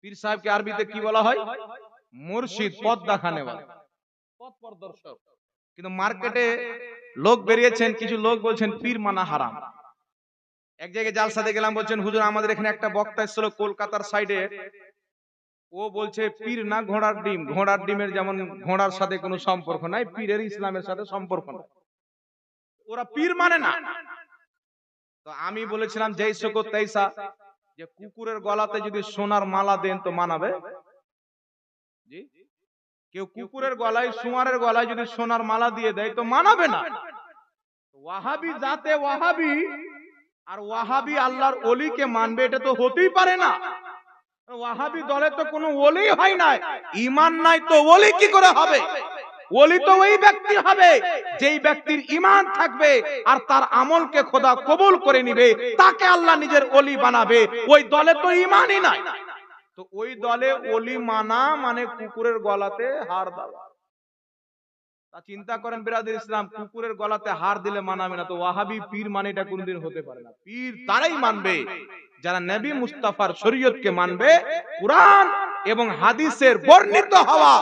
পীর সাহেবকে আরবিতে কি বলা হয়? মুর্শিদ, পথ দেখানেওয়ালা, পথ প্রদর্শক। কিন্তু মার্কেটে লোক বেরিয়েছেন, কিছু লোক বলছেন পীর মানা হারাম। এক জায়গায় জালসাতে গেলাম, বলছেন হুজুর আমাদের এখানে একটা বক্তা এসেছিল কলকাতার সাইডে, ও বলছে পীর না ঘোড়ার ডিম। ঘোড়ার ডিমের যেমন ঘোড়ার সাথে কোনো সম্পর্ক নাই, পীরের ইসলামের সাথে সম্পর্ক নাই, ওরা পীর মানে না। তো আমি বলেছিলাম যেইসা কো তেইসা, যে কুকুরের গলাতে যদি সোনার মালা দেন তো মানাবে? জি, কেউ কুকুরের গলায়, শুয়ারের গলায় যদি সোনার মালা দিয়ে দেয় তো মানাবে না। ওয়াহাবি জাতে ওয়াহাবি আর ওয়াহাবি আল্লাহর ওলিকে মানবে, এটা তো হতেই পারে না। ওয়াহাবি দলে তো কোনো ওলি হয় না, ঈমান নাই তো ওলি কি করে হবে? ওলি তো ওই ব্যক্তি হবে যেই ব্যক্তির ঈমান থাকবে আর তার আমলকে খোদা কবুল করে নিবে, তাকে আল্লাহ নিজের ওলি বানাবে। ওই দলে তো ঈমানই নাই, তো ওই দলে ওলি মানা মানে কুকুরের গলাতে হার দেওয়া। তা চিন্তা করেন বিরাদর ইসলাম, কুকুরের গলাতে হার দিলে মানাবে না, তো ওয়াহাবি পীর মানে এটা কোনদিন হতে পারে না। পীর তারাই মানবে যারা নবী মুস্তাফার শরীয়তকে মানবে, কুরআন এবং হাদিসের বর্ণিত হওয়া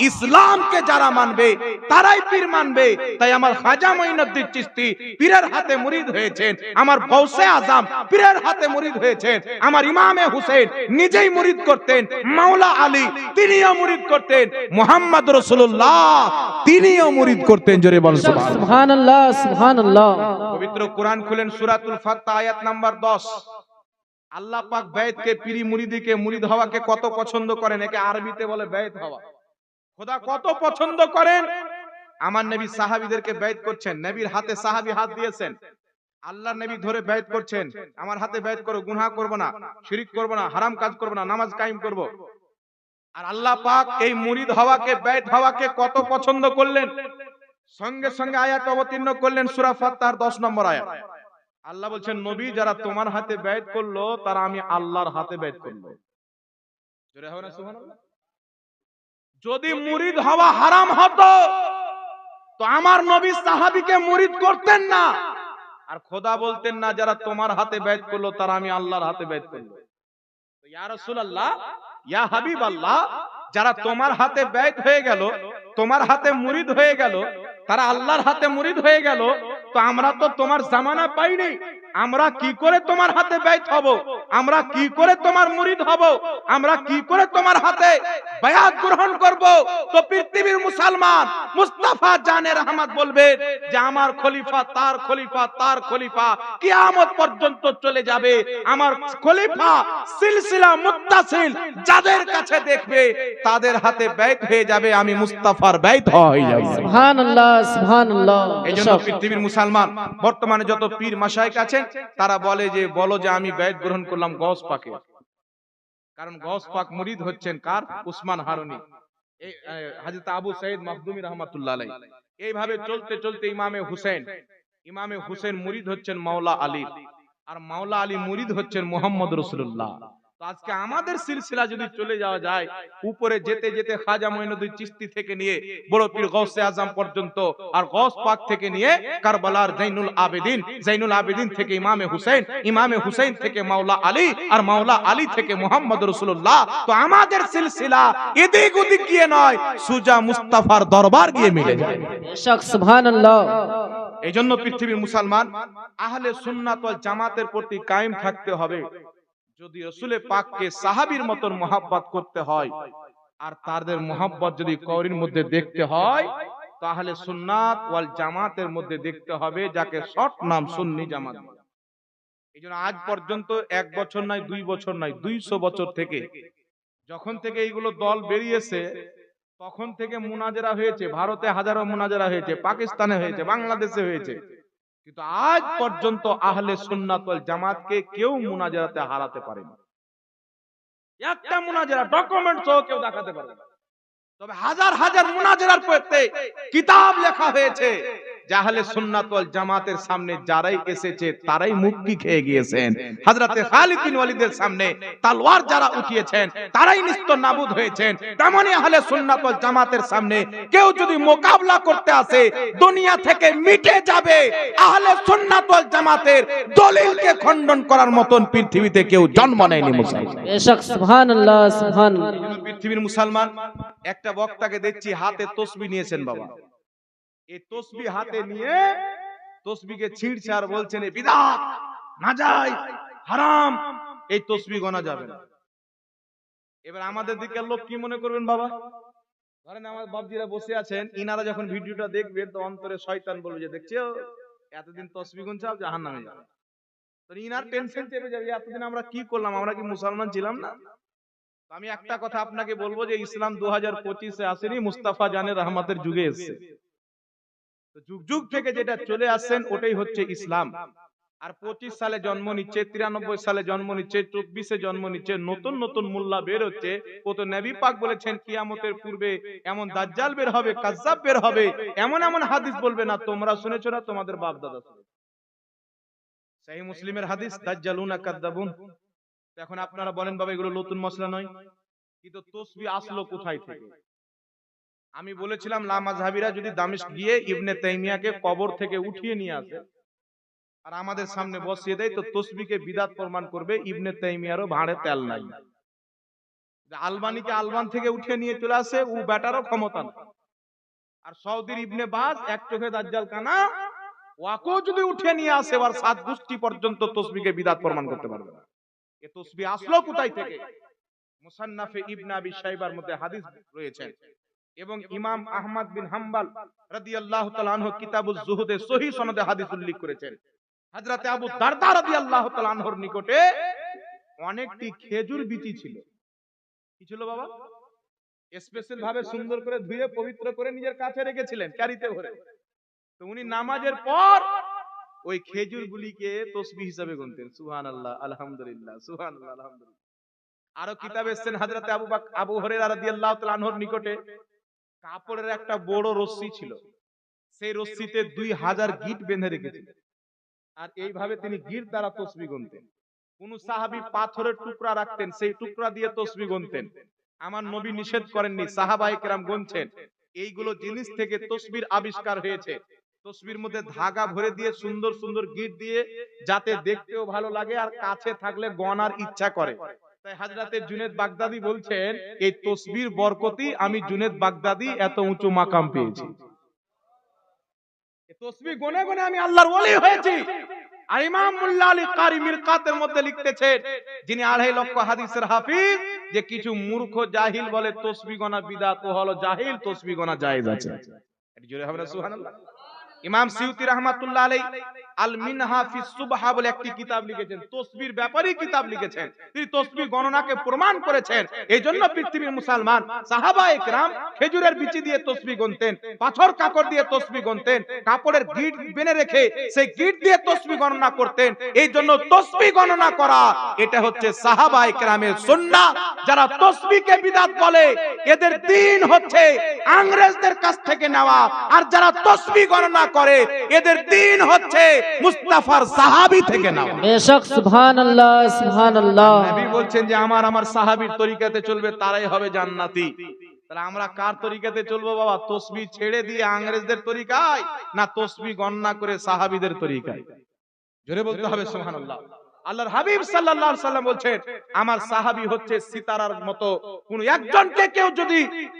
ইসলামকে যারা মানবে তারাই পীর মানবে। তাই আমার খাজা মঈনুদ্দিন চিশতি পীরের হাতে মুরিদ হয়েছেন, আমার গৌসে আজম পীরের হাতে মুরিদ হয়েছেন, আমার ইমামে হুসেন নিজেই মুরিদ করতেন, মাওলা আলী তিনিও মুরিদ করতেন, মুহাম্মদ রাসূলুল্লাহ তিনিও মুরিদ করতেন। জোরে বল সুবহানাল্লাহ, সুবহানাল্লাহ। পবিত্র কোরআন খুলেন সূরাতুল ফাতহ আয়াত নাম্বার 10। আল্লাহ পাক বেয়াতকে, পীরি মুরিদিকে, মুরিদ হওয়াকে কত পছন্দ করেন, একে আরবিতে বলে বেয়াত হওয়া। খোদা কত পছন্দ করেন। আমার নবী সাহাবীদেরকে বেয়াত করছেন, নবীর হাতে সাহাবী হাত দিয়েছেন, আল্লাহর নবী ধরে বেয়াত করছেন, আমার হাতে বেয়াত করো, গুনাহ করব না, শিরক করব না, হারাম কাজ করব না, নামাজ কায়েম করব। আর আল্লাহ পাক এই মুরিদ হওয়াকে, বেয়াত হওয়াকে কত পছন্দ করলেন। সঙ্গে সঙ্গে আয়াত অবতীর্ণ করলেন সূরা ফাতহার 10 নম্বর আয়াত। আল্লাহ বলছেন নবী যারা তোমার হাতে বেয়াত করলো তারা আমি আল্লাহর হাতে বেয়াত করলো। জোরে হবে না সুবহানাল্লাহ? যদি মুরিদ হওয়া হারাম হতো তো আমার নবী সাহাবীকে মুরিদ করতেন না, আর খোদা বলতেন না যারা তোমার হাতে বেয়াত করলো তারা আমি আল্লাহর হাতে বেয়াত করলো। তো ইয়া রাসূলুল্লাহ, ইয়া হাবিবাল্লাহ, যারা তোমার হাতে বেয়াত হয়ে গেল, তোমার হাতে মুরিদ হয়ে গেল, তারা আল্লাহর হাতে মুরিদ হয়ে গেল, তো আমরা তো তোমার জামানা পাইনি, আমরা কি করে তোমার হাতে বেয়াত হব? আমরা কি করে তোমার মুরিদ হব? আমরা কি করে তোমার হাতে বায়াত গ্রহণ করব? তো পৃথিবীর মুসলমান মুস্তাফা জানে রহমত বলবে যে আমার খলিফা তার খলিফা তার খলিফা কিয়ামত পর্যন্ত চলে যাবে, আমার খলিফা সিলসিলা মুত্তাসিল যাদের কাছে দেখবে তাদের হাতে বেয়াত হয়ে যাবে, আমি মুস্তাফার বেয়াত হয়ে যাব। সুবহানাল্লাহ, সুবহানাল্লাহ। এইজন্য পৃথিবীর মুসলমান বর্তমানে যত পীর মাশায়েখ আছেন তারা বলে যে বলো যে আমি বেয়াত গ্রহণ করলাম গওস পাকে, কারণ গওস পাক মুরিদ হচ্ছেন কার? উসমান হারুনি, এই হযরত আবু সাঈদ মাখদুমি রাহমাতুল্লাহ আলাইহি। এইভাবে চলতে চলতে ইমামে হুসেন মুরিদ হচ্ছেন মাওলা আলী, আর মাওলা আলী মুরিদ হচ্ছেন মুহাম্মদ রাসূলুল্লাহ। তো আজকে আমাদের সিলসিলা যদি চলে যাওয়া যায় উপরে যেতে যেতে খাজা মঈনুদ্দিন চিশতি থেকে নিয়ে বড় পীর গৌসে আজম পর্যন্ত, আর গৌস পাক থেকে নিয়ে কারবালার জাইনুল আবেদিন থেকে ইমামে হুসেন থেকে মাওলা আলী, আর মাওলা আলী থেকে মুহাম্মদ রাসূলুল্লাহ। তো আমাদের সিলসিলা এদিক ওদিক গিয়ে নয়, সুজা মুস্তাফার দরবার গিয়ে মিলে যায়। সুবহানাল্লাহ। এইজন্য পৃথিবীর মুসলমান আহলে সুন্নাত ওয়াল জামাতের প্রতি কায়েম থাকতে হবে। যদি রাসূলে পাককে সাহাবীর মতন মুহাব্বত করতে হয় আর তাদের মুহাব্বত যদি কওরির মধ্যে দেখতে হয় তাহলে সুন্নাত ওয়াল জামাতের মধ্যে দেখতে হবে, যাকে শর্ট নাম সুন্নি জামাত। এইজন্য আজ পর্যন্ত 1 বছর নয় 2 বছর নয় 200 বছর থেকে, যখন থেকে এইগুলো দল বেরিয়েছে তখন থেকে মুনাজারা হয়েছে, ভারতে হাজারো মুনাজারা হয়েছে, পাকিস্তানে হয়েছে, বাংলাদেশে হয়েছে, কিন্তু আজ পর্যন্ত আহলে সুন্নাত ওয়াল জামাতকে কেউ মুনাজারাতে হারাতে পারেনি। একটা মুনাজারা ডকুমেন্ট সহ কেউ দেখাতে পারে না। তবে হাজার হাজার মুনাজারার পরে কিতাব লেখা হয়েছে যে আহলে সুন্নাত ওয়াল জামাতের সামনে যারাই এসেছে তারাই মুক্তি খেয়ে গিয়েছেন। হযরতে খালিদ বিন ওয়ালিদের সামনে তলোয়ার যারা উঠিয়েছেন তারাই নিস্তানাবুদ হয়েছেন। তেমনি আহলে সুন্নাত ওয়াল জামাতের সামনে কেউ যদি মোকাবেলা করতে আসে দুনিয়া থেকে মিটে যাবে। আহলে সুন্নাত ওয়াল জামাতের দলিলকে খণ্ডন করার মতন পৃথিবীতে কেউ জন্ম নেয়নি মুসলমান। বেশক সুবহানাল্লাহ সুবহানাল্লাহ। পৃথিবীর মুসলমান একটা বক্তাকে দেখছি হাতে তসবিহ নিয়েছেন বাবা, এই তসবিহ হাতে নিয়ে তসবিহকে ছিঁড়ছে আর বলছেন এ বিদআত, নাজায়েজ, হারাম, এই তসবিহ গোনা যাবে না। এবার আমাদের দিকের লোক কি মনে করবেন বাবা? ধরেন আমার বাপজিরা বসে আছেন, ইনারা যখন ভিডিওটা দেখবেন তো অন্তরে শয়তান বলবে যে দেখছো এতদিন তসবিহ গুনছে জাহান্নামে যাবে। তো ইনার টেনশন চেপে যাবে, এতদিন আমরা কি করলাম, আমরা কি মুসলমান ছিলাম না? আমি একটা কথা আপনাকে বলবো যে ইসলাম 2025 এ আসেনি, মুস্তাফা জানের রহমতের যুগে এসেছে। তো যুগ যুগ থেকে যেটা চলে আসছেন ওটাই হচ্ছে ইসলাম। আর 25 সালে জন্ম নিচ্ছে, 93 সালে জন্ম নিচ্ছে, 24 জন্ম নিচ্ছে, নতুন নতুন মুল্লা বের হচ্ছে। ও তো নবী পাক বলেছেন কিয়ামতের পূর্বে এমন দাজ্জাল বের হবে, কাজ্জাব বের হবে, এমন এমন হাদিস বলবে না তোমরা শুনেছো না, তোমাদের বাপ দাদা শুনেছে। সহিহ মুসলিমের হাদিস, দাজ্জালুনা কাযাবুন। এখন আপনারা বলেন বাবা এগুলো নতুন মশলা নয়, কিন্তু তসবিহ আসলো কোথায় থেকে? আমি বলেছিলাম লা মাযহাবিরা যদি দামেস্ক গিয়ে ইবনে তাইমিয়াকে কবর থেকে উঠিয়ে নিয়ে আসে আর আমাদের সামনে বসিয়ে দেয় তো তসবিহকে বিদআত প্রমাণ করবে। ইবনে তাইমিয়ারও ভাঁড়ে তেল নাই। আলবানিকে আলবান থেকে উঠিয়ে নিয়ে চলে আসে, ও ব্যাটারও ক্ষমতা না। আর সৌদির ইবনে বাজ এক চোখে দাজ্জাল কানা, ওয়াকেও যদি উঠিয়ে নিয়ে আসে আর 7 গোষ্ঠী পর্যন্ত তসবিহকে বিদআত প্রমাণ করতে পারবে না। এই তসবিহ আসলো কোথায় থেকে? মুসান্নাফে ইবনে আবি শাইবার মধ্যে হাদিস রয়েছে এবং ইমাম আহমদ বিন হাম্বল রাদিয়াল্লাহু তাআলা আনহু কিতাবুজ জুহুদে সহিহ সনদে হাদিস উল্লেখ করেছেন। হযরতে আবু দারদা রাদিয়াল্লাহু তাআলা আনহুর নিকটে অনেকটি খেজুর বিচি ছিল। কি ছিল বাবা? স্পেশাল ভাবে সুন্দর করে ধুয়ে পবিত্র করে নিজের কাছে রেখেছিলেন ক্যারিতে ভরে। তো উনি নামাজের পর ওই খেজুরগুলিকে তসবিহ হিসাবে গুনতেন। সুবহানাল্লাহ, আলহামদুলিল্লাহ, সুবহানাল্লাহ, আলহামদুলিল্লাহ। আরো কিতাবে এসেছেন হযরতে আবু হুরায়রা রাদিয়াল্লাহু তাআলা আনহুর নিকটে কাপড়ের একটা বড় রস্সি ছিল, সেই রস্সিতে 2000 গিট বেঁধে রেখেছিলেন আর এইভাবে তিনি গিট দ্বারা তসবিহ গুনতেন। কোন সাহাবী পাথরের টুকরা রাখতেন, সেই টুকরা দিয়ে তসবিহ গুনতেন। আমার নবী নিষেধ করেননি, সাহাবায়ে কেরাম গুনছেন। এইগুলো জিনিস থেকে তসবিহর আবিষ্কার হয়েছে। তসবিহর মধ্যে ধাগা ভরে দিয়ে সুন্দর সুন্দর গিট দিয়ে, যাতে দেখতেও ভালো লাগে আর কাছে থাকলে গনার ইচ্ছা করে। তাই হযরতে জুনেদ বাগদাদি বলছেন এই তসবিহর বরকতি আমি জুনেদ বাগদাদি এত উঁচু মাকাম পেয়েছি। এই তসবিহ গুনে গুনে আমি আল্লাহর ওলি হয়েছি। আর ইমাম মুল্লা আলী কারি মিরকাতের মধ্যে লিখতেছেন, যিনি 2.5 লক্ষ হাদিসের হাফিজ, যে কিছু মূর্খ জাহিল বলে তসবিহ গোনা বিদআত, ও হলো জাহিল, তসবিহ গোনা জায়েজ আছে। এটি জোরে হবে না সুবহানাল্লাহ। ইমাম সিউতি রাহমাতুল্লাহ আলাইহি আল মিনহা ফি সুবহা বলে একটি কিতাব লিখেছেন, তসবিহর ব্যাপারে কিতাব লিখেছেন। তিনি তসবিহ গণনাকে প্রমাণ করেছেন। এইজন্য পৃথিবীর মুসলমান সাহাবায়ে কেরাম খেজুরের বিচি দিয়ে তসবিহ গুনতেন, পাথর কাকড় দিয়ে তসবিহ গুনতেন, কাপড়ের গিট বেঁধে রেখে সেই গিট দিয়ে তসবিহ গণনা করতেন। এইজন্য তসবিহ গণনা করা এটা হচ্ছে সাহাবায়ে কেরামের সুন্নাহ। যারা তসবিহকে বিদআত বলে এদের দ্বীন হচ্ছে ইংরেজদের কাছ থেকে নেওয়া, আর যারা তসবিহ গণনা করে এদের দ্বীন হচ্ছে মুস্তাফার সাহাবী থেকে নাও। বেশক সুবহানাল্লাহ সুবহানাল্লাহ। নবী বলছেন যে আমার সাহাবীর তরিকাতে চলবে তারাই হবে জান্নাতি। তাহলে আমরা কার তরিকাতে চলবো বাবা? তসবিহ ছেড়ে দিয়ে ইংরেজদের তরিকায়, না তসবিহ গণনা করে সাহাবীদের তরিকায়? জোরে বলতে হবে সুবহানাল্লাহ। আল্লাহর হাবিব সাল্লাল্লাহু আলাইহি সাল্লাম বলছেন আমার সাহাবী হচ্ছে সিতারার মতো, কোন একজনকে কেউ যদি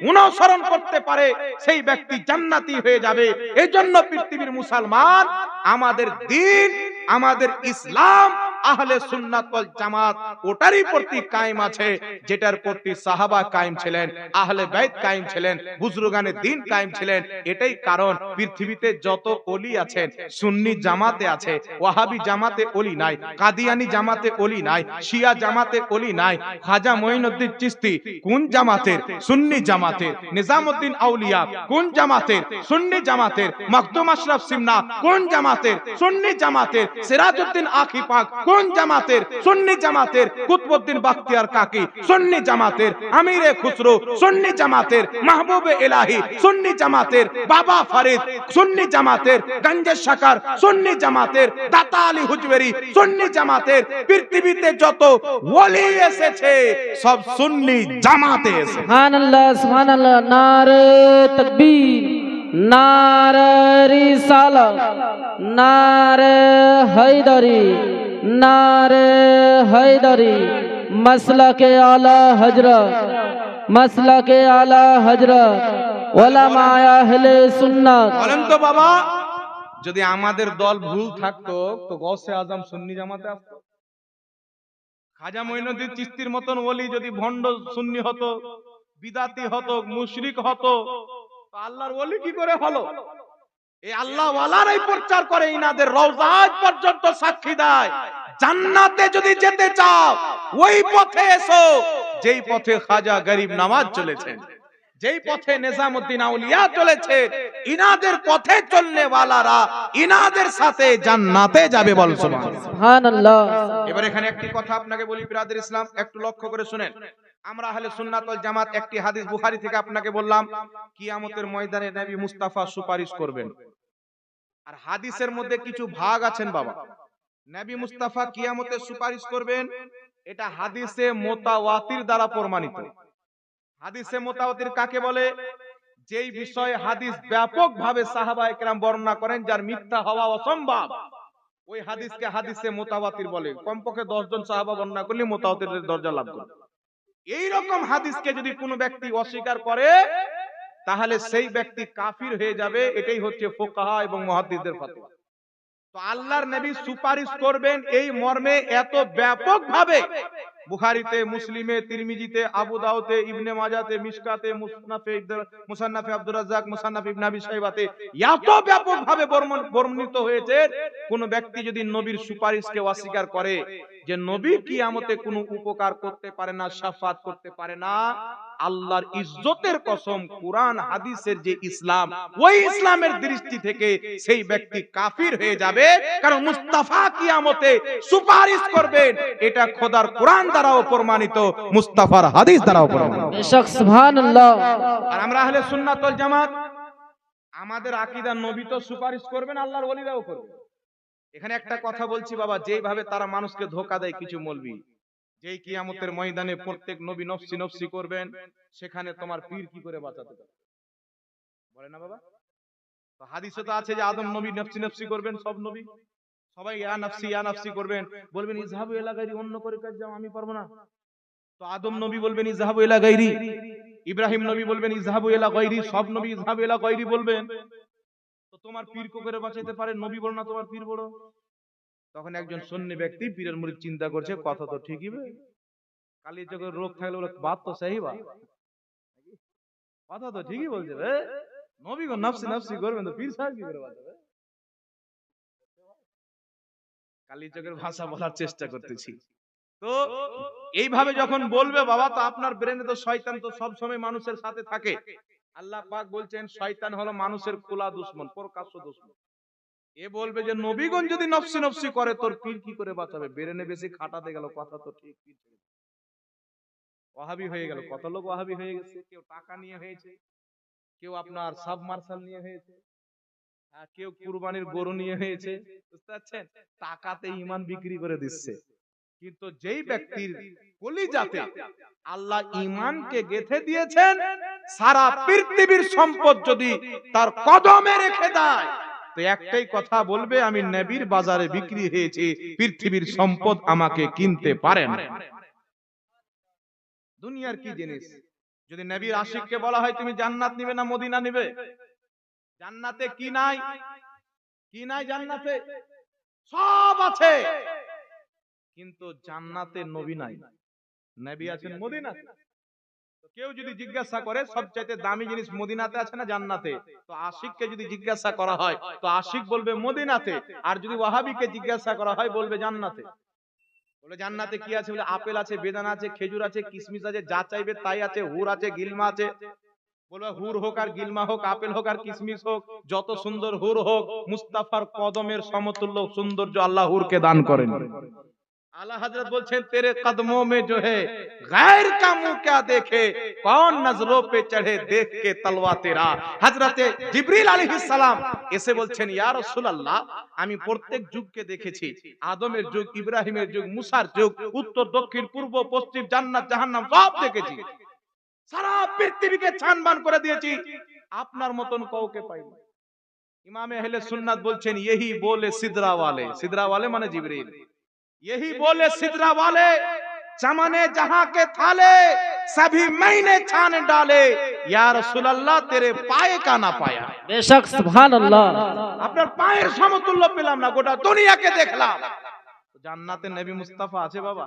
অনুসরণ করতে পারে সেই ব্যক্তি জান্নাতি হয়ে যাবে। এইজন্য পৃথিবীর মুসলমান আমাদের দ্বীন, আমাদের ইসলাম আহলে সুন্নাত ওয়াল জামাত ওটারই প্রতি কায়েম আছে যেটার প্রতি সাহাবা কায়েম ছিলেন, আহলে বাইত কায়েম ছিলেন, বুজুর্গানে দ্বীন কায়েম ছিলেন। এটাই কারণ পৃথিবীতে যত ওলি আছেন সুন্নি জামাতে আছে, ওয়াহাবি জামাতে ওলি নাই, কাদিয়ানি জামাতে ওলি নাই, শিয়া জামাতে ওলি নাই, খাজা মঈনুদ্দিন চিশতি কোন জামাতের? সুন্নি জামাতের। নিজামউদ্দিন আউলিয়া কোন জামাতের? সুন্নি জামাতের। মখদুম আশরাফ সিমনা কোন জামাতের? সুন্নি জামাতের। সিরাজউদ্দিন আখি পাক কোন কোন জামাতের? সুন্নি জামাতের কুতবুদ্দিন বাখতিয়ার কাকি, সুন্নি জামাতের আমিরে খুসরো, সুন্নি জামাতের মাহবুবে ইলাহি, সুন্নি জামাতের বাবা ফরিদ, সুন্নি জামাতের গঞ্জে শাকার, সুন্নি জামাতের দাতা আলী হুজবেরি, সুন্নি জামাতের পৃথিবীতে যত ওলি এসেছে সব সুন্নি জামাতে এসেছে। সুবহানাল্লাহ সুবহানাল্লাহ। নারে তাকবীর, নারে রিসালাত, নারে হায়দারি, নারে হায়দারি। মাসলাকে আলা হযরত, মাসলাকে আলা হযরত উলামায়ে আহলে সুন্নাত। বলেন তো বাবা, যদি আমাদের দল ভুল থাকতো তো গৌসে আজম সুন্নি জামাতে আসতো? খাজা মঈনুদ্দিন চিশতির মতন ওলি যদি ভণ্ড সুন্নি হতো, বিদাতি হতো, মুশরিক হতো, তো আল্লাহর ওলি কি করে হলো? এই আল্লাহ ওয়ালারাই প্রচার করে, ইনাদের রওজা আজ পর্যন্ত সাক্ষী দেয়, জান্নাতে যদি যেতে চাও ওই পথে এসো যেই পথে খাজা গরিব নওয়াজ চলেছেন, যেই পথে নিজামউদ্দিন আউলিয়া চলেছে। ইনাদের পথে চলনে ওয়ালারা ইনাদের সাথে জান্নাতে যাবে। বল সুবহানাল্লাহ। সুবহানাল্লাহ। এবার এখানে একটি কথা আপনাকে বলি বিরাদর ইসলাম, একটু লক্ষ্য করে শুনেন। আমরা আহলে সুন্নাত ওয়াল জামাত একটি হাদিস বুখারী থেকে আপনাকে বললাম, কিয়ামতের ময়দানে নবী মুস্তাফা সুপারিশ করবেন। আর হাদিসের মধ্যে কিছু ভাগ আছেন বাবা। নবী মুস্তাফা কিয়ামতে সুপারিশ করবেন, এটা হাদিসে মুতাওয়াতির দ্বারা প্রমাণিত। হাদিসে মুতাওয়াতির কাকে বলে? যেই বিষয়ে হাদিস ব্যাপকভাবে সাহাবায়ে কেরাম বর্ণনা করেন, যার মিথ্যা হওয়া অসম্ভব, ওই হাদিসকে হাদিসে মুতাওয়াতির বলে। কমপক্ষে 10 জন সাহাবা বর্ণনা করলে মুতাওয়াতিরের দরজা লাভ করে। এই রকম হাদিসকে যদি কোনো ব্যক্তি অস্বীকার করে তাহলে সেই ব্যক্তি কাফির হয়ে যাবে। এটাই হচ্ছে ফুকাহা এবং মুহাদ্দিসদের ফতোয়া। তো আল্লাহর নবী সুপারিশ করবেন এই মর্মে এত ব্যাপকভাবে বুখারীতে, মুসলিমে, তিরমিজিতে, আবু দাউদে, ইবনে মাজাতে, মিশকাতে, মুসান্নাফে আব্দুর রাজ্জাক, মুসান্নাফ ইবনে আবি শাইবাতে এত ব্যাপকভাবে বর্ণিত হয়েছে। কোন ব্যক্তি যদি নবীর সুপারিশকে অস্বীকার করে যে নবী কিয়ামতে কোনো উপকার করতে পারে না, শাফাত করতে পারে না, আল্লাহর ইজ্জতের কসম, কুরআন হাদিসের যে ইসলাম, ওই ইসলামের দৃষ্টি থেকে সেই ব্যক্তি কাফির হয়ে যাবে। কারণ মুস্তাফা কিয়ামতে সুপারিশ করবেন, এটা খোদার কুরআন দ্বারাও প্রমাণিত, মুস্তাফার হাদিস দ্বারাও প্রমাণিত। বেশক সুবহানাল্লাহ। আর আমরা আহলে সুন্নাত ওয়াল জামাত, আমাদের আকীদা নবী তো সুপারিশ করবেন, আল্লাহর ওলিরাও করবে। এখানে একটা কথা বলছি বাবা, যেইভাবে তারা মানুষকে ধোঁকা দেয় কিছু মৌলবি, যেই কিয়ামতের ময়দানে প্রত্যেক নবী নফসি নফসি করবেন, সেখানে তোমার পীর কি করে বাঁচাতে পারে? বলে না বাবা? তো হাদিসে তো আছে যে আদম নবী নফসি নফসি করবেন, সব নবী সবাই ইয়া নাফসি করবেন, বলবেন ইযহাবু ইলা গায়রি, অন্য করে কাজ যাও, আমি পারবো না। তো আদম নবী বলবেন ইযহাবু ইলা গায়রি, ইব্রাহিম নবী বলবেন ইযহাবু ইলা গায়রি, সব নবী ইযহাবু ইলা গায়রি বলবেন। তো তোমার পীর কি করে বাঁচাতে পারে? নবী বল না তোমার পীর বড়। তখন একজন সুন্নি ব্যক্তি পীরের মুরিদ চিন্তা করছে, কথা তো ঠিকই বে, কালি চোখের রোগ থাকলে বলে বাত তো সহি বা, কথা তো ঠিকই বলছে বে, নবী গো নফসি নফসি করবেন তো পীর সাহেব কি করে বাঁচাবে? কালি চোখের ভাষা বলার চেষ্টা করতেছি। তো এইভাবে যখন বলবে বাবা, তো আপনার ব্রেনে তো শয়তান তো সব সময় মানুষের সাথে থাকে। আল্লাহ পাক বলছেন শয়তান হলো মানুষের খোলা দুশমন, প্রকাশ্য দুশমন। এ বলবে যে নবীগণ যদি নফসি নফসি করে, তোর পীর কি করে বাঁচাবে? ব্রেনে বেশি খাটাতে গেল, কথা তো ঠিক, ওয়াহাবি হয়ে গেল। কত লোক ওয়াহাবি হয়ে গেছে, কেউ টাকা নিয়ে হয়েছে, কেউ আপনার সাবমার্শাল নিয়ে হয়েছে, আর কেউ কুরবানির গরু নিয়ে হয়েছে। বুঝতে পারছেন? টাকাতে ঈমান বিক্রি করে দিচ্ছে। কিন্তু যেই ব্যক্তির কলিজাতে আল্লাহ ঈমানকে গেঁথে দিয়েছেন, সারা পৃথিবীর সম্পদ যদি তার কদমে রেখে দেয়, তো একটাই কথা বলবে, আমি নবীর বাজারে বিক্রি হয়েছি, পৃথিবীর সম্পদ আমাকে কিনতে পারে না। দুনিয়ার কি জিনিস? যদি নবীর আশিককে বলা হয় তুমি জান্নাত নিবে না মদিনা নিবে? জান্নাতে কি নাই? কি নাই জান্নাতে? সব আছে, কিন্তু জান্নাতে নবী নাই, নবী আছেন মদিনাতে। তো কেউ যদি জিজ্ঞাসা করে সবচাইতে দামি জিনিস মদিনাতে আছে না জান্নাতে, তো আশিককে যদি জিজ্ঞাসা করা হয় তো আশিক বলবে মদিনাতে, আর যদি ওয়াহাবিকে জিজ্ঞাসা করা হয় বলবে জান্নাতে। বলে জান্নাতে কি আছে? বলে আপেল আছে, বেদানা আছে, খেজুর আছে, কিশমিশ আছে, যা চাইবে তাই আছে, হুর আছে, গিলমা আছে। বলবে হুর হোক আর গিলমা হোক, আপেল হোক আর কিশমিশ হোক, যত সুন্দর হুর হোক, মুস্তাফার কদমের সমতুল্য সৌন্দর্য আল্লাহ হুরকে দান করেন। आला हजरत बोलছেন तेरे कदमों में जो है गैर का मुंह क्या देखे कौन नजरों पे चढ़े देख के तलवा तेरा হযরতে জিবরিল আলাইহিস সালাম এসে বলছেন ইয়া রাসূলুল্লাহ আমি প্রত্যেক যুগকে দেখেছি আদমের যুগ ইব্রাহিমের যুগ মুসার যুগ উত্তর দক্ষিণ পূর্ব পশ্চিম জান্নাত জাহান্নাম সব দেখেছি সারা পৃথিবীকে ছানবান করে দিয়েছি আপনার মতন কাউকে পাইনি ইমামে আহলে সুন্নাত বলছেন यही बोले सिदरा वाले মানে জিবরিল यही बोले सिदरा वाले चमने जहां के थाले सभी मैंने छान डाले या रसूल अल्लाह तेरे पाए का ना पाया बेशक सुभान अल्लाह আপনার পায়ের সমতুল্য পেলাম না গোটা দুনিয়াকে দেখলাম জান্নাতে নবী মুস্তাফা আছে বাবা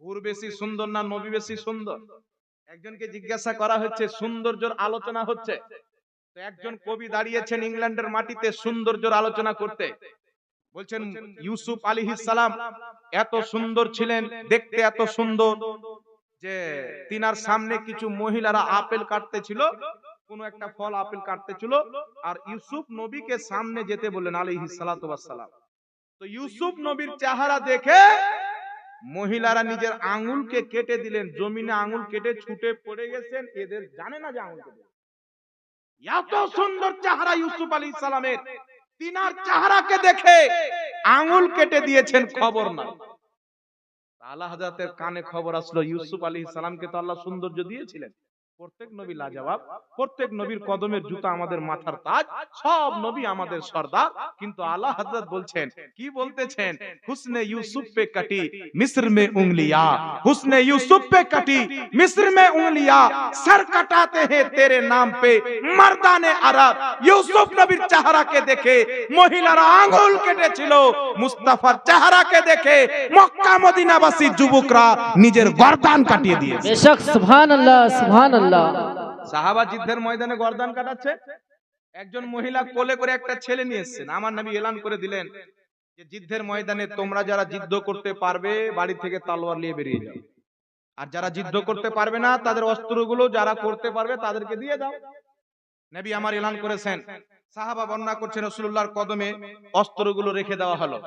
হুর বেশি সুন্দর না নবী বেশি সুন্দর একজনকে জিজ্ঞাসা করা হচ্ছে সৌন্দর্যের আলোচনা হচ্ছে তো একজন কবি দাঁড়িয়েছেন ইংল্যান্ডের মাটিতে সৌন্দর্যের আলোচনা করতে বলছেন ইউসুফ আলাইহিস সালাম এত সুন্দর ছিলেন দেখতে এত সুন্দর যে তিনার সামনে কিছু মহিলারা আপেল কাটতে ছিল কোন একটা ফল আপেল কাটতে ছিল আর ইউসুফ নবীকে সামনে যেতে বললেন আলাইহিস সালাতু ওয়াস সালাম তো ইউসুফ নবীর চেহারা দেখে মহিলারা নিজের আঙ্গুলকে কেটে দিলেন জমিনে আঙ্গুল কেটে ছুটে পড়ে গেছেন এদের জানে না যে আঙ্গুল কেটে এত সুন্দর চেহারা ইউসুফ আলাইহিস সালামের তিনার চেহারাকে দেখে আঙ্গুল কেটে দিয়েছেন খবর নাই আলা হযরতের কানে খবর আসলো ইউসুফ আলাইহিস সালামকে তো আল্লাহ সৌন্দর্য দিয়েছিলেন প্রত্যেক নবী লাজবাব প্রত্যেক নবীর কদমের জুতা আমাদের মাথার তাজ সব নবী আমাদের সর্দার কিন্তু আলা হযরত বলছেন কি বলতেছেন হুসনে ইউসুফ पे कटी मिस्र में उंगलियां हुस्ने यूसुफ पे कटी मिस्र में उंगलियां सर कटाते हैं तेरे नाम पे मर्दाने अरब ইউসুফ নবীর চেহারাকে দেখে মহিলারা আঙ্গুল কেটেছিল মুস্তাফার চেহারাকে দেখে মক্কা মদিনাবাসী যুবকরা নিজের গর্দান কাটিয়ে দিয়েছে बेशक सुभान अल्लाह সাহাবা যুদ্ধের ময়দানে গর্দান কাটাচ্ছে একজন মহিলা কোলে করে একটা ছেলে নিয়ে এসেছেন আমার নবী এলান করে দিলেন যে যুদ্ধের ময়দানে তোমরা যারা যুদ্ধ করতে পারবে বাড়ি থেকে তলোয়ার নিয়ে বেরিয়ে যাও আর যারা যুদ্ধ করতে পারবে না তাদের অস্ত্রগুলো যারা করতে পারবে তাদেরকে দিয়ে দাও নবী আমার এলান করেছেন সাহাবা বর্ণনা করছেন রাসূলুল্লাহর কদমে অস্ত্রগুলো রেখে দেওয়া হলো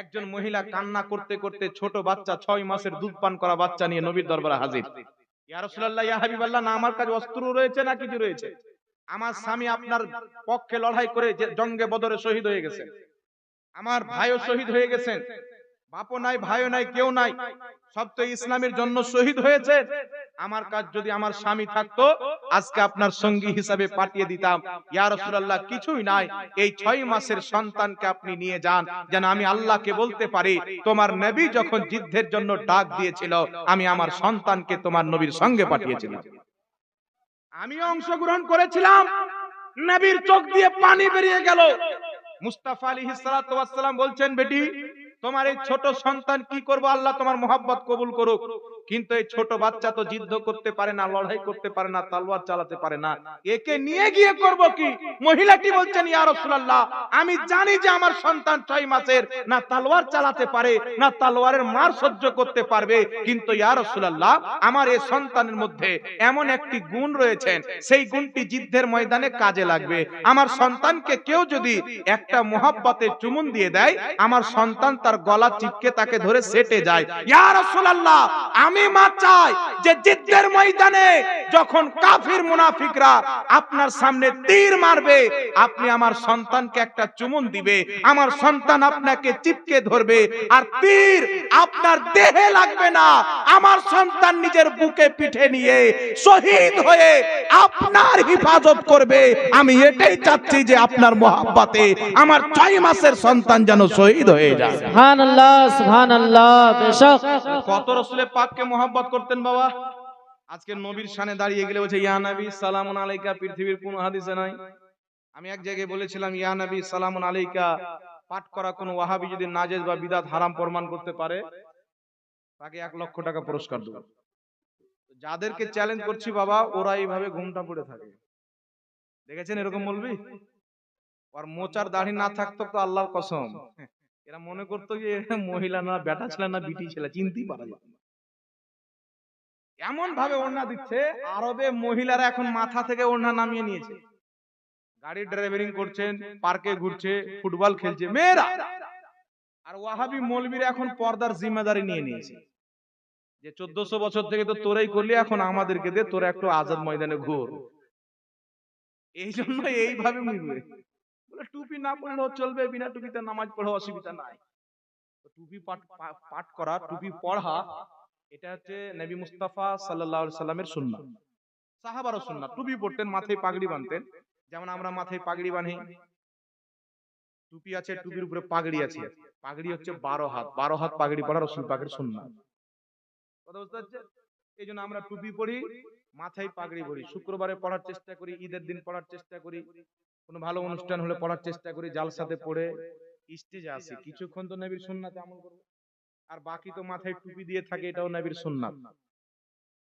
একজন মহিলা কান্না করতে করতে ছোট বাচ্চা 6 মাসের দুধ পান করা বাচ্চা নিয়ে নবীর দরবারে হাজির ইয়া রাসূলুল্লাহ ইয়া হাবিবাল্লাহ না আমার কাছে অস্ত্র রয়েছে না কিছু রয়েছে আমার স্বামী আপনার পক্ষে লড়াই করে জঙ্গে বদরে শহীদ হয়ে গেছেন আমার ভাইও শহীদ হয়ে গেছেন বাপও নাই ভাইও নাই কেউ নাই সব তো ইসলামের জন্য শহীদ হয়েছে আমার কাছে যদি আমার স্বামী থাকতো আজকে আপনার সঙ্গী হিসাবে পাঠিয়ে দিতাম ইয়া রাসূলুল্লাহ কিছুই নাই এই 6 মাসের সন্তানকে আপনি নিয়ে যান যেন আমি আল্লাহকে বলতে পারি তোমার নবী যখন যুদ্ধের জন্য ডাক দিয়েছিল আমি আমার সন্তানকে তোমার নবীর সঙ্গে পাঠিয়েছিলাম আমি অংশগ্রহণ করেছিলাম নবীর চোখ দিয়ে পানি বেরিয়ে গেল মুস্তাফা আলাইহিস সালাতু ওয়াস সালাম বলছেন বেটি তোমার এই ছোট সন্তান কি করব আল্লাহ তোমার মহব্বত কবুল করুক কিন্তু এই ছোট বাচ্চা তো যুদ্ধ করতে পারে না লড়াই করতে পারে না তলোয়ার চালাতে পারে না একে নিয়ে গিয়ে করব কি মহিলাটি বলছেন ইয়া রাসূলুল্লাহ আমি জানি যে আমার সন্তান 6 মাসের না তলোয়ার চালাতে পারে না তলোয়ারের মার সহ্য করতে পারবে কিন্তু ইয়া রাসূলুল্লাহ আমার এই সন্তানের মধ্যে এমন একটি গুণ রয়েছে সেই গুণটি যুদ্ধের ময়দানে কাজে লাগবে আমার সন্তানকে কেউ যদি একটা মহব্বতে চুমুন দিয়ে দেয় আমার সন্তান তার গলা চিপকে তাকে ধরে সেটে যায় ইয়া রাসূলুল্লাহ আমি মা চাই যে যুদ্ধের ময়দানে যখন কাফির মুনাফিকরা আপনার সামনে তীর মারবে আপনি আমার সন্তানকে একটা চুমুন দিবে আমার সন্তান আপনাকে চিপকে ধরবে আর তীর আপনার দেহে লাগবে না আমার সন্তান নিজের বুকে পিঠে নিয়ে শহীদ হয়ে আপনার হিফাজত করবে আমি এটাই চাচ্ছি যে আপনার মহব্বতে আমার 6 মাসের সন্তান যেন শহীদ হয়ে যায় সুবহানাল্লাহ বেশক কত রাসূলের পাককে মহব্বত করতেন বাবা আজকে নবীর শানে দাঁড়িয়ে গেলে বলছে ইয়া নবী সালামুন আলাইকা পৃথিবীর কোন হাদিসে নাই আমি এক জায়গায় বলেছিলাম ইয়া নবী সালামুন আলাইকা পাঠ করা কোন ওয়াহাবি যদি নাজেজ বা বিদআত হারাম প্রমাণ করতে পারে তাকে 1 লক্ষ টাকা পুরস্কার দেব যাদেরকে চ্যালেঞ্জ করছি বাবা ওরা এইভাবে ঘুমটা পড়ে থাকে দেখেছেন এরকম বলবি আর মোচার দাড়ি না থাকতো তো আল্লাহর কসম এরা মনে করতো যে মহিলা না বেটা ছেলে না বিটি ছেলে চিনতেই পারা যায় এমন ভাবে ওড়না দিচ্ছে আরবে মহিলারা এখন মাথা থেকে ওড়না নামিয়ে নিয়েছে গাড়ি ড্রাইভিং করছেন পার্কে ঘুরছে ফুটবল খেলছে মেয়েরা আর ওয়াহাবি মৌলবীরা এখন পর্দার জিম্মেদারি নিয়ে নিয়েছে, যে 1400 বছর থেকে তো তোরাই করলি, এখন আমাদেরকে দে, তোরা একটু আজাদ ময়দানে ঘুর। এই জন্য এইভাবে মিলবে, বলে টুপি না পড়লেও চলবে, বিনা টুপিতে নামাজ পড়া অসুবিধা নাই। টুপি পাঠ করা, টুপি পড়া, এটা হচ্ছে নবী মুস্তাফা সাল্লাল্লাহু আলাইহি সাল্লামের সুন্নাত, সাহাবারও সুন্নাত। টুপি পড়তেন, মাথায় পাগড়ি বাঁধতেন, যেমন আমরা মাথায় পাগড়ি বাঁধি, টুপি আছে, টুপির উপরে পাগড়ি আছে। পাগড়ি হচ্ছে 12 হাত, 12 হাত পাগড়ি পড়া রাসূল পাকের সুন্নাত। কথা বুঝতে পারছেন? এই জন্য আমরা টুপি পরি, মাথায় পাগড়ি পরি, শুক্রবারে পড়ার চেষ্টা করি, ঈদের দিন পড়ার চেষ্টা করি, কোনো ভালো অনুষ্ঠান হলে পড়ার চেষ্টা করি, জালসাতে পড়ে স্টেজে আসি, কিছুক্ষণ তো নবীর সুন্নাতে আমল করব। আর বাকি তো মাথায় টুপি দিয়ে থাকে, এটাও নবীর সুন্নাত।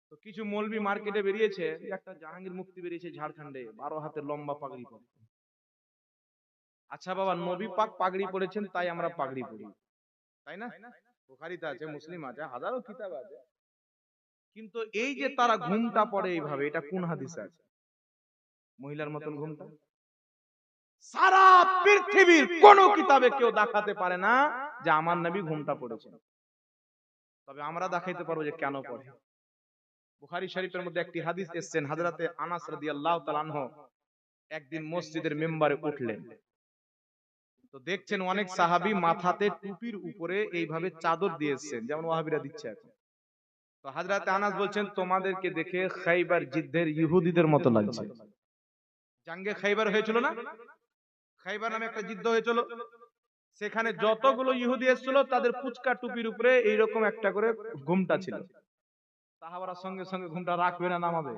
তো কিছু মৌলবি মার্কেটে বেরিয়েছে, একটা জাহাঙ্গীর মুফতি বেরিয়েছে ঝাড়খণ্ডে, 12 হাতের লম্বা পাগড়ি পরে। আচ্ছা বাবা, নবী পাক পাগড়ি পরেছেন তাই আমরা পাগড়ি পরি, তাই না? বুখারীতে আছে, মুসলিম আছে, হাজারো কিতাব আছে। কিন্তু এই যে তারা ঘুমটা পড়ে এইভাবে, এটা কোন হাদিসে আছে? মহিলার মতন ঘুমটা সারা পৃথিবীর কোন কিতাবে কেউ দেখাতে পারে না যে আমার নবী ঘুমটা পড়েছেন। তবে আমরা দেখাইতে পারবো যে কেন পড়ে। বুখারী শরীফের মধ্যে একটি হাদিস এসেছেন, হযরতে আনাস রাদিয়াল্লাহু তাআলা আনহু একদিন মসজিদের মিম্বারে উঠলেন, তো দেখছেন অনেক সাহাবী মাথাতে টুপির উপরে এইভাবে চাদর দিয়েছেন, যেমন ওয়াহাবিরা দিচ্ছে এখন। তো হযরতে আনাস বলছেন, তোমাদেরকে দেখে খাইবার যুদ্ধের ইহুদিদের মতো লাগছে। জাঙ্গে খাইবার হয়েছিল না, খাইবার নামে একটা যুদ্ধ হয়েছিল, সেখানে যতগুলো ইহুদি এসেছিল তাদের পুচকা টুপির উপরে এইরকম একটা করে ঘুমটা ছিল। সাহাবারা সঙ্গে সঙ্গে ঘুমটা রাখবে না নামাবে।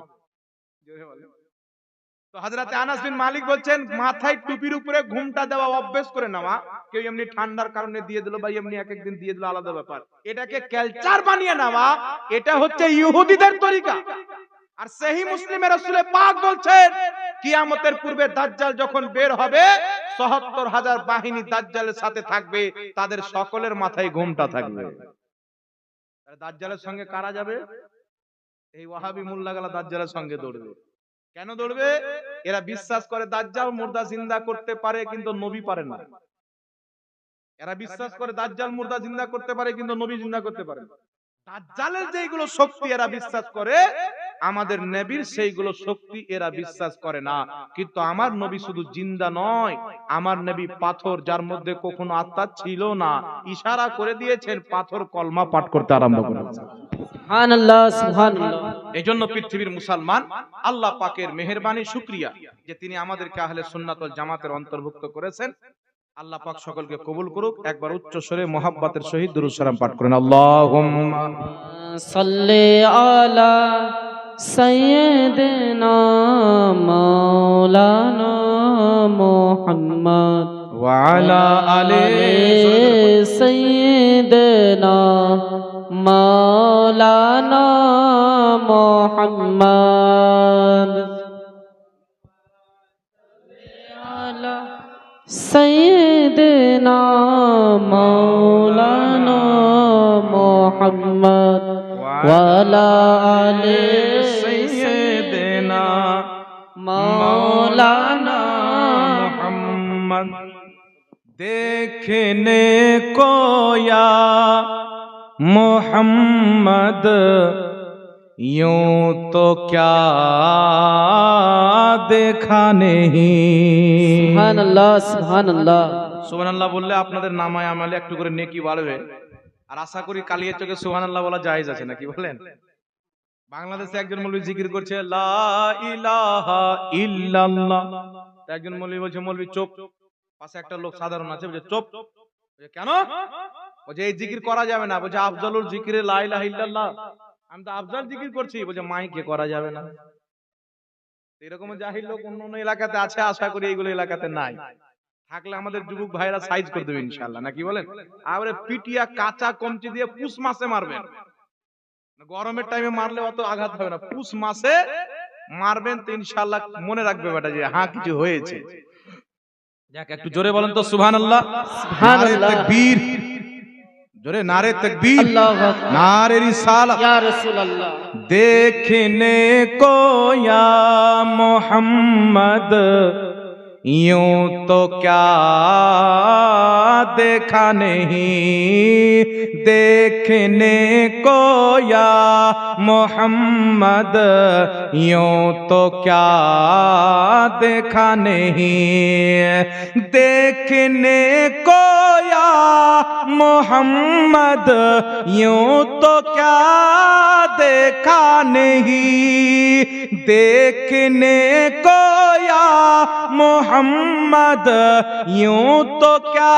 তো হযরতে আনাস বিন মালিক বলছেন, মাথায় টুপির উপরে ঘুমটা দেওয়া অভ্যাস করে নেওয়া, কেউ এমনি ঠান্ডার কারণে দিয়ে দিল বা এমনি এক একদিন দিয়ে দিল, আলাদা ব্যাপার। এটাকে কালচার বানিয়ে নেওয়া, এটা হচ্ছে ইহুদিদের তরিকা। আর সহিহ মুসলিমে রাসূল পাক বলছেন, কিয়ামতের পূর্বে দাজ্জাল যখন বের হবে, ৭৭,০০০ বাহিনী দাজ্জালের সাথে থাকবে, তাদের সকলের মাথায় ঘুমটা থাকবে। দাজ্জালের সঙ্গে কারা যাবে? এই ওয়াহাবি মুল্লাগালা দাজ্জালের সঙ্গে দৌড়বে। কেন দৌড়বে? এরা বিশ্বাস করে দাজ্জাল মুর্দা জিন্দা করতে পারে, কিন্তু নবী পারে না। এরা বিশ্বাস করে দাজ্জাল মুর্দা জিন্দা করতে পারে, কিন্তু নবী জিন্দা করতে পারে না। দাজ্জালের যেগুলো শক্তি এরা বিশ্বাস করে, আমাদের নবীর সেইগুলো শক্তি এরা বিশ্বাস করে না। কিন্তু আমার নবী শুধু জিন্দা নয়, আমার নবী পাথর, যার মধ্যে কখনো আত্মা ছিল না, ইশারা করে দিয়েছেন, পাথর কলমা পাঠ করতে আরম্ভ করেছে। সুবহানাল্লাহ, সুবহানাল্লাহ। এজন্য পৃথিবীর মুসলমান, আল্লাহ পাকের মেহেরবানি, শুকরিয়া যে তিনি আমাদেরকে আহলে সুন্নাত ওয়াল জামাতের অন্তর্ভুক্ত করেছেন। আল্লাহ পাক সকলকে কবুল করুক। একবার উচ্চ স্বরে মুহাব্বতের সহিত দুরূদ সালাম পাঠ করেন। আল্লাহুম্মা সাল্লি আলা সাইয়্যিদিনা মাওলানা মুহাম্মদ ওয়া আলা আলি সাইয়্যিদিনা মাওলানা মুহাম্মদ আলা সাইয়্যিদিনা মাওলানা মুহাম্মদ ওয়া আলা আলি সাইয়্যিদিনা মাওলানা মুহাম্মদ। देखने को या मोहम्मद यूं तो क्या देखा नहीं। সুবহানাল্লাহ, সুবহানাল্লাহ। সুবহানাল্লাহ বললে আপনাদের নামায় আমালে একটু করে নেকি বাড়বে। আর আশা করি কালিয়ার চোখে সুবহানাল্লাহ বলা জায়েজ আছে, নাকি বলেন? বাংলাদেশে একজন মৌলবি জিকির করছে লা ইলাহা ইল্লাল্লাহ, একজন মৌলবি বলছে, মৌলবি চুপ। পাশে একটা লোক সাধারণ আছে, বলছে চুপ। কেন? বলছে এই জিকির করা যাবে না। বলছে আফজালুল জিকিরে লা ইলাহা ইল্লাল্লাহ। আমি তো আফজাল জিকির করছি। বলছে মাইকে করা যাবে না। এরকম জাহিল লোক অন্য অন্য এলাকাতে আছে, আশা করি এইগুলো এলাকাতে নাই। থাকলে আমাদের যুবক ভাইরা সাইজ করে দেবে ইনশাআল্লাহ, নাকি বলেন? আরে পিটিয়া কাঁচা কমচি দিয়ে পুষ মাসে মারবেন, গরমের টাইমে মারলে অত আঘাত হবে না। পুষ মাসে মারবেন তো ইনশাআল্লাহ মনে রাখবে বেটা যে হ্যাঁ কিছু হয়েছে। যাক একটু জোরে বলেন তো সুবহানাল্লাহ, সুবহানাল্লাহ। নারে তাকবীর, জোরে নারে তাকবীর, আল্লাহু আকবার, নারে রিসালাত। ইয়া রাসূলুল্লাহ। देखने को या मोहम्मद यूं तो क्या देखा नहीं देखने को या मोहम्मद, यूं तो क्या देखा नहीं देखने को या मोहम्मद, यूं तो क्या देखा नहीं देखने को या मोहम्मद, यूं तो क्या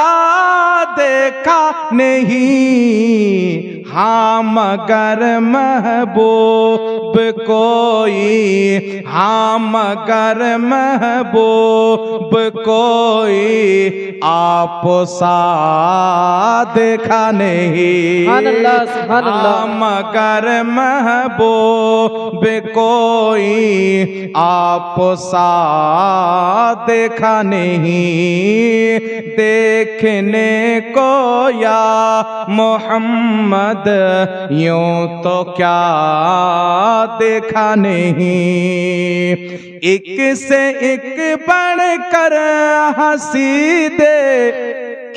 देखा नहीं। हाँ मगर महबूब कोई, हाँ मगर महबूब कोई आप सा देखा नहीं। सुभान अल्लाह, सुभान अल्लाह। हाँ मगर महबूब कोई आप सा देखा नहीं देखने को या मोहम्मद, यूं तो क्या देखा नहीं। एक से एक बढ़कर हंसी दे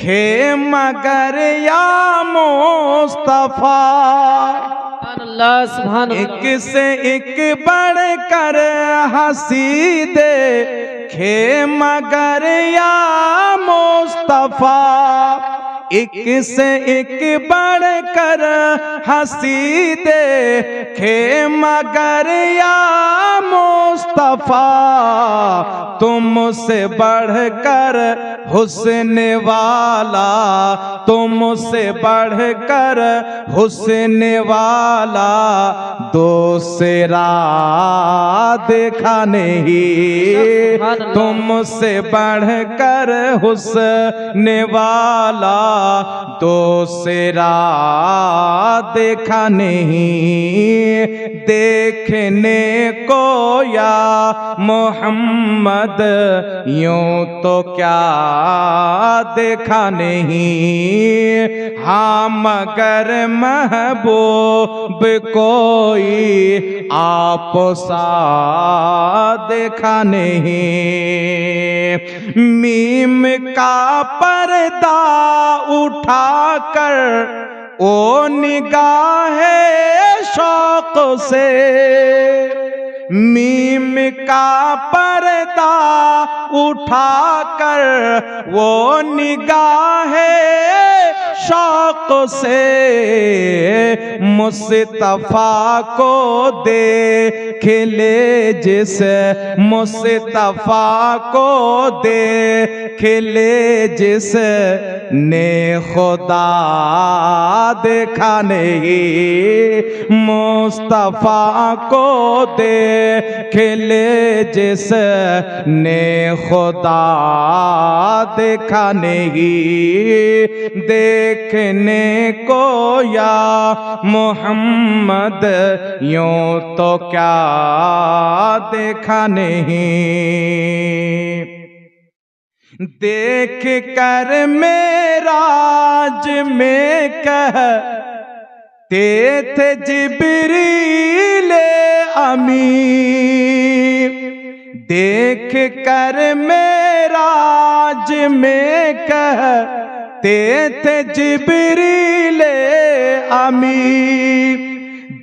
खे मगर या मुस्तफा, सुभान अल्लाह, सुभान अल्लाह। एक से एक बढ़कर हंसी दे खे मगर या मुस्तफा, एक से एक बढ़कर हंसी दे खे मगर या मुस्तफा, तुमसे बढ़कर हुस्न वाला, तुमसे बढ़कर हुस्न वाला दूसरा देखा नहीं। तुमसे बढ़कर हुस्न वाला दूसरा देखा नहीं देखने को या मोहम्मद, यूं तो क्या देखा नहीं। हाँ मगर महबूब कोई आप सा देखा नहीं। मीम का पर्दा उठाकर ओ निगाहे शौक से, मीम का पर्दा उठाकर वो निगाहे शौक से मुस्तफा को देख ले जिस, मुस्तफा को देख ले जिस ने खुदा देखा नहीं। मुस्तफा को देख ले जिस ने खुदा देखा नहीं देखने को या मोहम्मद, यूं तो क्या देखा नहीं। देख कर मेराज में कहते थे जिब्रील अमीर, देख कर मेराज में कहते थे जिब्रील अमीर,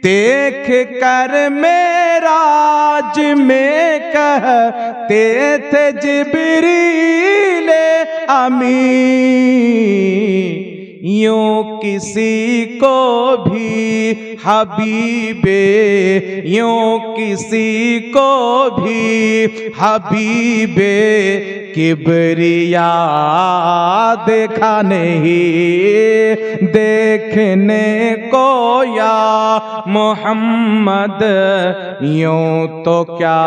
देख कर मेराज में कहते थे जिब्रील अमीर, यूं किसी को भी हबीबे, यूं किसी को भी हबीबे किबरिया देखा नहीं देखने को या मोहम्मद, यूं तो क्या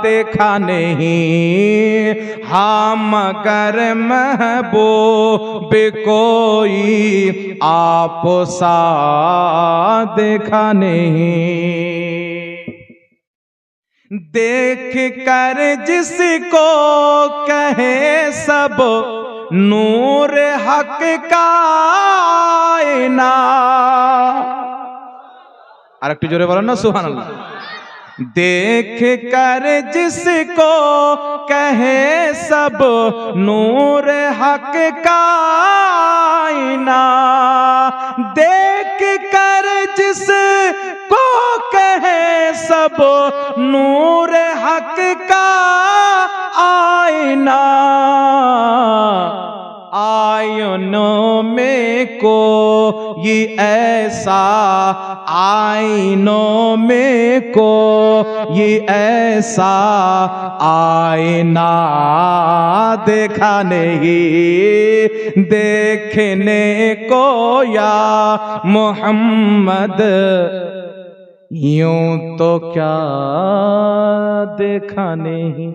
देखा नहीं। हाँ मगर महबूब कोई आप सा देखा नहीं। देख कर जिसको कहे सब नूर हक का आईना, আর একটু জোরে বলেন না সুবহানাল্লাহ। देख कर जिसको कहे सब नूर हक का आईना, देख कर जिस को कहे सब नूर हक का आईना, आईनों में कोई ऐसा, आईनों में कोई ऐसा आईना देखा नहीं, देखने को या मोहम्मद यूं तो क्या देखा नहीं।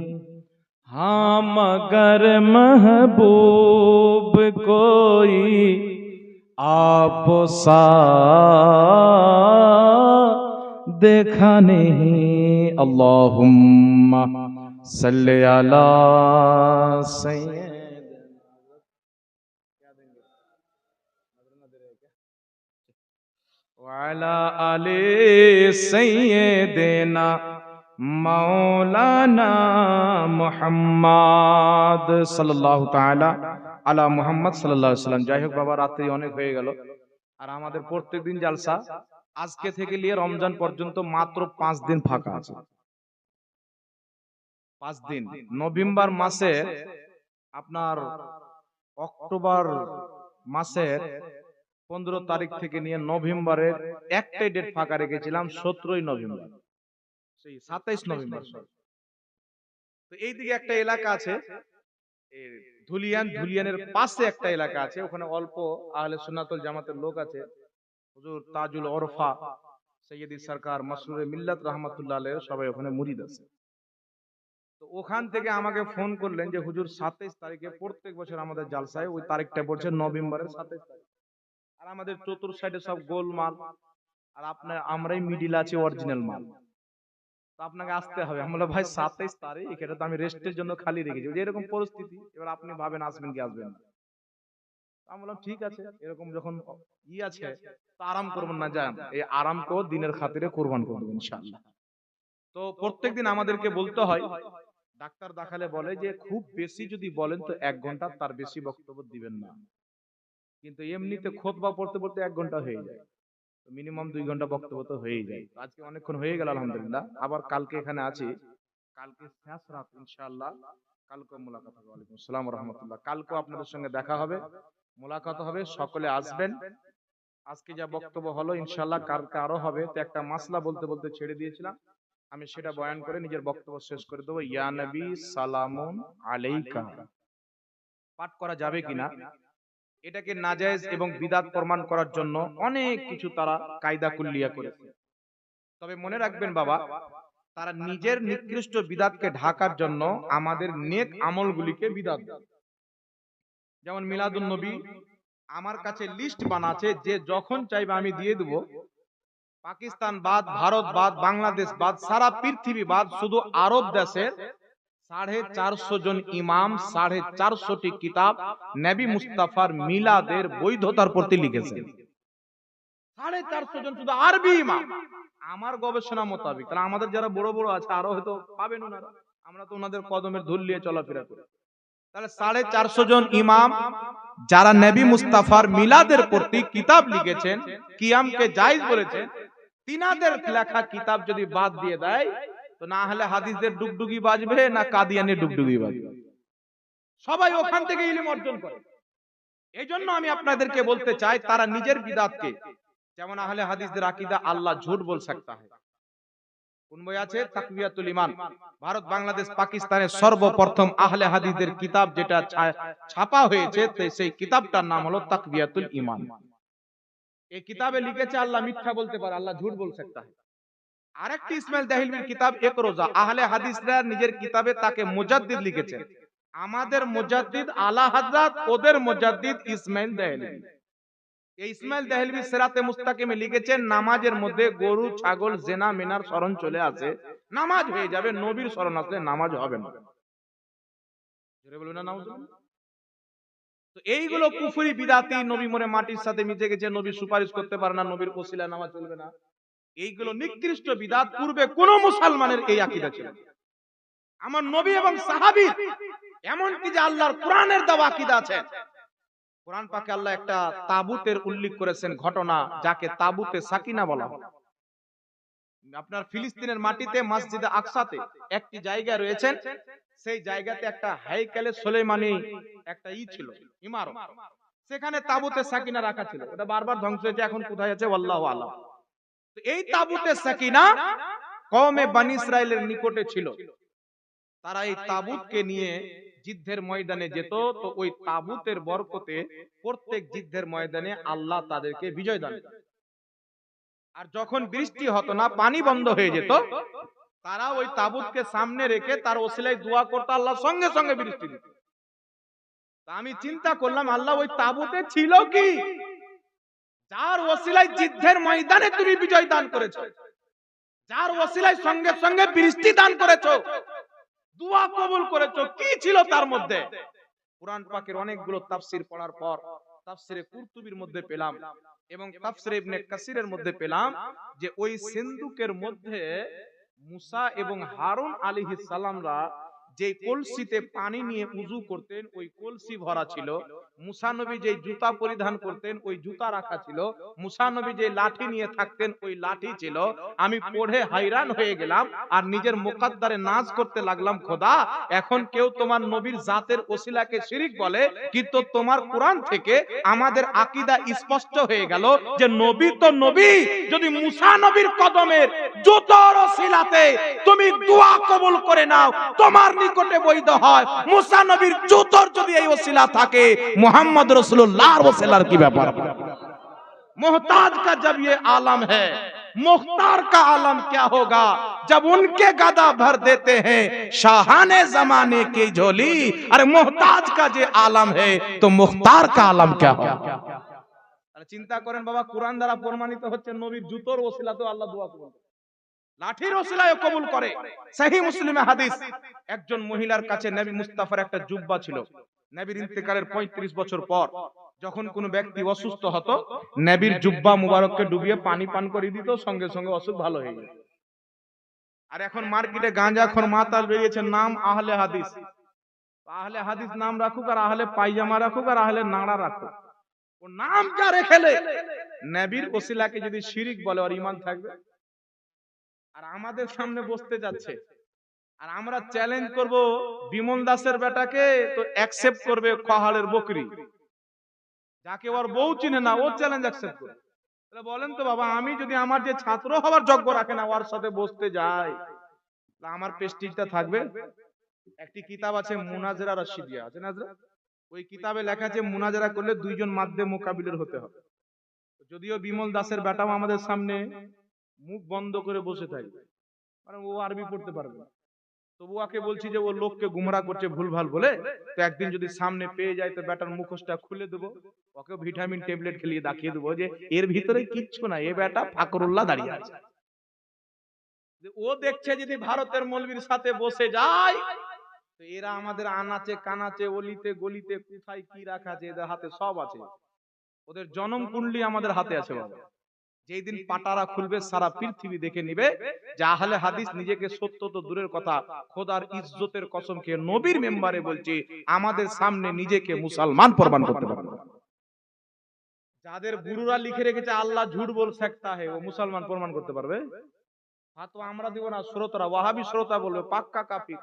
हाँ मगर महबूब कोई आप सा देखा नहीं। अल्लाहुम्मा सल्ली अला सय्यद वाला आले सय्यदना मौलाना मुहम्मद সাল্লাল্লাহু তাআলা আলা মুহাম্মদ সাল্লাল্লাহু আলাইহি ওয়াসাল্লাম। যাই হোক বাবা, রাত্রি অনেক হয়ে গেল, আর আমাদের প্রত্যেকদিন জালসা আজকে থেকে নিয়ে রমজান পর্যন্ত মাত্র 5 দিন ফাঁকা আছে। 5 দিন নভেম্বর মাসে, আপনার অক্টোবর মাসের 15 তারিখ থেকে নিয়ে নভেম্বরের একটাই ডেট ফাঁকা রেখেছিলাম, 17ই নভেম্বর, সেই 27 নভেম্বর। তো এইদিকে একটা এলাকা আছে ধুলিয়ানের পাশে একটা এলাকা আছে, ওখানে অল্প আহলে সুন্নাতুল জামাতের লোক আছে। হুজুর তাজুল ওরফা সৈয়দি সরকার মাসরুরে মিল্লাত রাহমাতুল্লাহ আলাইহি সবাই ওখানে মুরিদ আছে। তো ওখান থেকে আমাকে ফোন করলেন যে হুজুর 27 তারিখে প্রত্যেক বছর আমাদের জালসায় ওই তারিখটা পড়ছে নভেম্বরের 27 তারিখ, আর আমাদের চতুর সাইডে সব গোলমাল, আর আপনার আমরাই মিডিল আছি অরিজিনাল মাল, তো আপনাকে আসতে হবে। আমরা ভাই 27 তারিখ এটা তো আমি রেস্টের জন্য খালি রেখেছি, যে এরকম পরিস্থিতি, এবার আপনি ভাবেন আসবেন কি আসবেন না। আমি বললাম ঠিক আছে, এরকম যখন আছে তো আরাম করবেন না, যান এই আরামকেও দিনের খাতিরে কোরবান করে দেবেন ইনশাআল্লাহ। তো প্রত্যেকদিন আমাদেরকে বলতে হয়, ডাক্তার দেখালে বলে যে খুব বেশি যদি বলেন তো 1 ঘন্টা, তার বেশি বক্তব্য দিবেন না, কিন্তু এমনিতে খুতবা পড়তে পড়তে 1 ঘন্টা হয়ে যায়, মিনিমাম 2 ঘন্টা বক্তব্য তো হয়েই যায়। আজকে অনেকক্ষণ হয়ে গেল আলহামদুলিল্লাহ, আবার কালকে এখানে আছি, কালকে শেষ রাত ইনশাআল্লাহ, কালকে মোলাকাত হবে। ওয়ালাইকুম আসসালাম ওয়া রাহমাতুল্লাহ। কালকে আপনাদের সঙ্গে দেখা হবে, মোলাকাত হবে, সকলে আসবেন। আজকে যা বক্তব্য হলো ইনশাআল্লাহ কালকে আরো হবে। তো একটা মাসলা বলতে বলতে ছেড়ে দিয়েছিলাম, আমি সেটা বয়ান করে নিজের বক্তব্য শেষ করে দেবো। ইয়া নবী সালামুন আলাইকা পাঠ করা যাবে কিনা, এটাকে নাজায়েজ এবং বিদআত প্রমাণ করার জন্য অনেক কিছু তারা কায়দা কুল্লিয়া করেছে। তবে মনে রাখবেন বাবা, তারা নিজের নিকৃষ্ট বিদআতকে ঢাকার জন্য আমাদের নেক আমলগুলিকে বিদআত দেয়। যেমন মিলাদুন নবী আমার কাছে লিস্ট বানাচ্ছে, যে যখন চাইবে আমি দিয়ে দেব। পাকিস্তান বাদ, ভারত বাদ, বাংলাদেশ বাদ, সারা পৃথিবী বাদ, শুধু আরব দেশের 450 জন ইমাম 450টি কিতাব নবী মুস্তাফার মিলাদের বৈধতার প্রতি লিখেছেন। 450 জন শুধু আরবি ইমাম, আমার গবেষণা মোতাবেক। তাহলে আমাদের যারা বড় বড় আছে আরো হয়তো পাবেন ওনারা, আমরা তো ওনাদের কদমের ধুল নিয়ে চলাফেরা করি। তাহলে 450 জন ইমাম যারা নবী মুস্তাফার মিলাদের প্রতি কিতাব লিখেছেন, কিয়ামকে জায়েজ বলেছেন, তিনাদের লেখা কিতাব যদি বাদ দিয়ে দেয় তো না হলে হাদিসদের ডুগডুগি বাজবে, না কাদিয়ানের ডুগডুগি বাজবে। সবাই ওখান থেকে ইলম অর্জন করে। এই জন্য আমি আপনাদেরকে বলতে চাই, তারা নিজের বিদআতকে, যেমন আহলে হাদিসদের আকীদা আল্লাহ ঝুট বল सकता है, কোন বই আছে তাকবিয়াতুল ঈমান, ভারত বাংলাদেশ পাকিস্তানের সর্বপ্রথম আহলে হাদিসদের কিতাব যেটা ছাপা হয়েছে, সেই কিতাবটার নাম হলো তাকবিয়াতুল ঈমান। এই কিতাবে লিখেছে আল্লাহ মিথ্যা বলতে পারে, আল্লাহ ঝুট বল सकता है। আরেকটি ইসমাইল দেহলভির কিতাব এক রোজা, আহলে হাদিসরা নিজের কিতাবে তাকে মুজাদ্দিদ লিখেছেন। আমাদের মুজাদ্দিদ আলা হযরত, ওদের মুজাদ্দিদ ইসমাইল দেহলভি। এই ইসমাইল দেহলভি সিরাতে মুস্তাকিমে লিখেছেন, নামাজের মধ্যে গরু ছাগল জেনা মিনার শরণ চলে আসে, নামাজ হয়ে যাবে, নবীর শরণ আসলে নামাজ হবে না। জোরে বলুন না নাউজুবিল্লাহ। তো এইগুলো কুফরি বিদআতি, নবী মরে মাটির সাথে মিশে গেছে, নবী সুপারিশ করতে পারে না, নবীর ওসিলা নামাজ চলবে না, এইগুলো নিকৃষ্ট বিদআত। পূর্বে কোন মুসলমানের এই আকীদা ছিল না। আমার নবী এবং সাহাবী, এমন কি যে আল্লাহর কোরআনের দেওয়া আকীদা আছে। কোরআন পাকে আল্লাহ একটা তাবুতের উল্লেখ করেছেন ঘটনা, যাকে তাবুতে সাকিনা বলা হয়। আপনার ফিলিস্তিনের মাটিতে মসজিদে আকসাতে একটি জায়গা রয়েছে, সেই জায়গাতে একটা হাইকালে সুলেমানি একটা ছিল, ইমারত। সেখানে তাবুতে সাকিনা রাখা ছিল, ওটা বারবার ধ্বংস হয়েছে, এখন কোথায় আছে আল্লাহু আলাম। তো এই তাবুতে সাকিনা কওমে বনি ইসরাইলের নিকটে ছিল। তারা এই তাবুতকে নিয়ে যুদ্ধের ময়দানে যেত, তো ওই তাবুতের বরকতে প্রত্যেক যুদ্ধের ময়দানে আল্লাহ তাদেরকে বিজয় দান করতেন। আর যখন বৃষ্টি হতো না, পানি বন্ধ হয়ে যেত, তারা ওই তাবুতকে সামনে রেখে তার ওসিলায় দোয়া করতো, আল্লাহ সঙ্গে সঙ্গে বৃষ্টি দিত। তা আমি চিন্তা করলাম, আল্লাহ ওই তাবুতে ছিল কি, যার ওসিলায় যুদ্ধের ময়দানে তুমি বিজয় দান করেছো, যার ওসিলায় সঙ্গে সঙ্গে বৃষ্টি দান করেছো, দোয়া কবুল করেছো, কি ছিল তার মধ্যে? কুরআন পাকের অনেকগুলো তাফসীর পড়ার পর তাফসীরে কুরতুবীর মধ্যে পেলাম এবং তাফসীরে ইবনে কাসিরের মধ্যে পেলাম যে ওই সিন্দুকের মধ্যে মুসা এবং হারুন আলাইহিস সালামরা যে কলসিতে পানি নিয়ে উযু করতেন, ওই কলসি ভরা ছিল। মুসা নবী যে জুতা পরিধান করতেন, ওই জুতা রাখা ছিল। মুসা নবী যে লাঠি নিয়ে থাকতেন, ওই লাঠি ছিল। আমি পড়ে হায়রান হয়ে গেলাম আর নিজের মুকদ্দারে নাজ করতে লাগলাম, খোদা এখন কেউ তোমার নবীর জাতের ওসিলাকে শিরিক বলে, কিন্তু তোমার কোরআন থেকে আমাদের আকীদা স্পষ্ট হয়ে গেল যে নবী তো নবী, যদি মুসা নবীর কদমের জুতার ওসিলাতে তুমি দোয়া কবুল করে নাও, তোমার নিকটে বৈধ হয়। মুসা নবীর জুতার যদি এই ওসিলা থাকে, মুহাম্মদ রাসূলুল্লাহর ওসিলার কি ব্যাপার? मोहताज का जब ये आलम है, मुख्तार का आलम क्या होगा जब उनके गदा भर देते हैं शाहाने जमाने की झोली। अरे मोहताज का जो आलम है तो मुख्तार का आलम क्या होगा? চিন্তা করেন বাবা, কোরআন দ্বারা প্রমাণিত হচ্ছে নবীর জুতোর ওসিলাতেও আল্লাহ দোয়া কবুল করে, লাঠির ওসিলায় কবুল করে। সহিহ মুসলিমে হাদিস, একজন মহিলার কাছে নবী মুস্তাফার একটা জুব্বা ছিল। নবীর ইন্তেকালের 35 বছর পর যখন কোন ব্যক্তি অসুস্থ হতো, নবীর জুব্বা মুবারককে ডুবিয়ে পানি পান করে দিত, সঙ্গে সঙ্গে অসুখ ভালো হয়ে যেত। আর এখন মার্কেটে গাঁজাখোর মাতাল বেরিয়েছে, নাম আহলে হাদিস। আহলে হাদিস নাম রাখুক, আর আহলে পায়জামা রাখুক, আর আহলে নাড়া রাখুক, ও নাম যা রেখেলে নবীর ওসিলাকে যদি শিরিক বলে, আর ঈমান থাকবে? আর আমাদের সামনে বসতে যাচ্ছে, আর আমরা চ্যালেঞ্জ করব বিমল দাসের বেটাকে, তো অ্যাকসেপ্ট করবে খহালের বকরি, যাকে ওর বউ চিনে না, ও চ্যালেঞ্জ অ্যাকসেপ্ট করবে। তাহলে বলেন তো বাবা, আমি যদি আমার যে ছাত্র হওয়ার যোগ্য রাখে না, ওর সাথে বসতে যাই, আমার প্রেস্টিজটা থাকবে? একটি কিতাব আছে মুনাজেরা রাশিদিয়া, আছে না? ওই কিতাবে লেখা আছে মুনাজারা করলে দুইজন মাধ্যে মোকাবিলার হতে হবে। যদিও বিমল দাসের বেটাও আমাদের সামনে মুখ বন্ধ করে বসে থাকবে, কারণ ও আরবি পড়তে পারবে না, তবু ওকে বলছি যে ও লোককে গুমরা করছে ভুলভাল বলে, তো একদিন যদি সামনে পেয়ে যায় তো বেটার মুখোশটা খুলে দেবো, ওকে ভিটামিন ট্যাবলেট খেলিয়ে দেখিয়ে দেবো যে এর ভিতরে কিচ্ছু না, এ বেটা ফাকরুল্লাহ দাঁড়িয়ে আছে। ও দেখছে যদি ভারতের মৌলবীর সাথে বসে যায়, তো এরা আমাদের আনাচে কানাচে অলিতে গলিতে কোথায় কি রাখা আছে এদের হাতে সব আছে, ওদের জনম কুণ্ডলী আমাদের হাতে আছে বাবা। যেই দিন পাটারা খুলবে, সারা পৃথিবী দেখে নিবে যে আহলে হাদিস নিজেকে সত্য তো দূরের কথা, খোদার ইজ্জতের কসম খেয়ে নবীর মেম্বারে বলছি, আমাদের সামনে নিজেকে মুসলমান প্রমাণ করতে পারবে। যাদের গুরুরা লিখে রেখেছে আল্লাহ ঝুট বল सकता है, ও মুসলমান প্রমাণ করতে পারবে? ফাতোয়া আমরা দিব না, শ্রোতারা ওয়াহাবি শ্রোতা বলবে পাক্কা কাফির।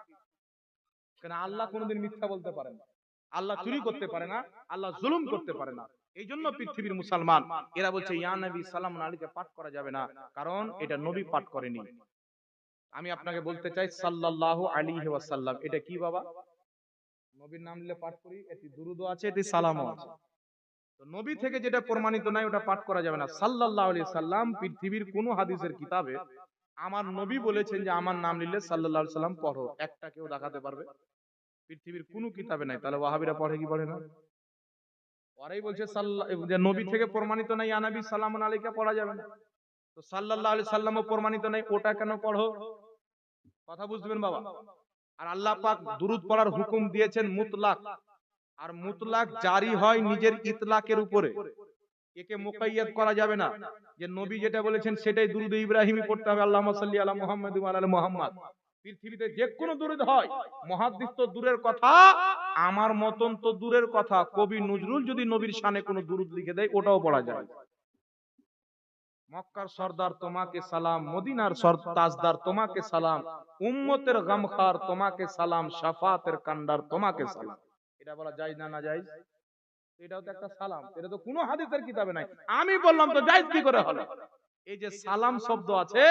কেন? আল্লাহ কোনোদিন মিথ্যা বলতে পারে না, আল্লাহ চুরি করতে পারে না, আল্লাহ জুলুম করতে পারে না। এই জন্য পৃথিবীর মুসলমান এরা বলছে ইয়া নবী সালামুন আলাইকা পাঠ করা যাবে না, কারণ এটা নবী পাঠ করেনি। আমি আপনাকে বলতে চাই সাল্লাল্লাহু আলাইহি ওয়াসাল্লাম, এটা কি বাবা? নবীর নাম নিলে পাঠ করি, এটি দুরূদও আছে, এটি সালামও আছে। তো নবী থেকে যেটা প্রমাণিত নাই ওটা পাঠ করা যাবে না। সাল্লাল্লাহু আলাইহি সাল্লাম পৃথিবীর কোন হাদিসের কিতাবে আমার নবী বলেছেন যে আমার নাম নিলে সাল্লাল্লাহু আলাইহি সাল্লাম পড়ো, একটা কেউ দেখাতে পারবে? পৃথিবীর কোন কিতাবে নাই। তাহলে ওয়াহাবিরা পড়ে কি পড়ে না? ওরাই বলছে যে নবী থেকে প্রমাণিত নাই ইয়া নবী সালামুন আলাইকা পড়া যাবে না, তো সাল্লাল্লাহু আলাইহি সাল্লামও প্রমাণিত নাই, ওটা কেন পড়ো? কথা বুঝবেন বাবা। আর আল্লাহ পাক দুরূদ পড়ার হুকুম দিয়েছেন মুতলাক, আর মুতলাক জারি হয় নিজের ইতলাকের উপরে, একে মুকাইয়াদ করা যাবে না যে নবী যেটা বলেছেন সেটাই দুরূদ ইব্রাহিমী পড়তে হবে, আল্লাহুম্মা সাল্লি আলা মুহাম্মাদ ওয়া আলা আলি মুহাম্মাদ। পৃথিবীতে যে কোনো দুরুদ হয়, মুহাদ্দিস তো দূরের কথা, আমার মতন তো দূরের কথা, কবি নজরুল যদি নবীর শানে কোনো দুরুদ লিখে দেয় ওটাও পড়া যায়। মক্কার সর্দার তোমাকে সালাম, মদিনার তাজদার তোমাকে সালাম, উম্মতের গমখার তোমাকে সালাম, শাফাতের কান্ডার তোমাকে সালাম। এটা বলা যায় না? না যায়? এটাও তো একটা সালাম, এটা তো কোনো হাদিসের কিতাবে নাই। আমি বললাম তো জায়েজ কি করে হলো? এই যে সালাম শব্দ আছে,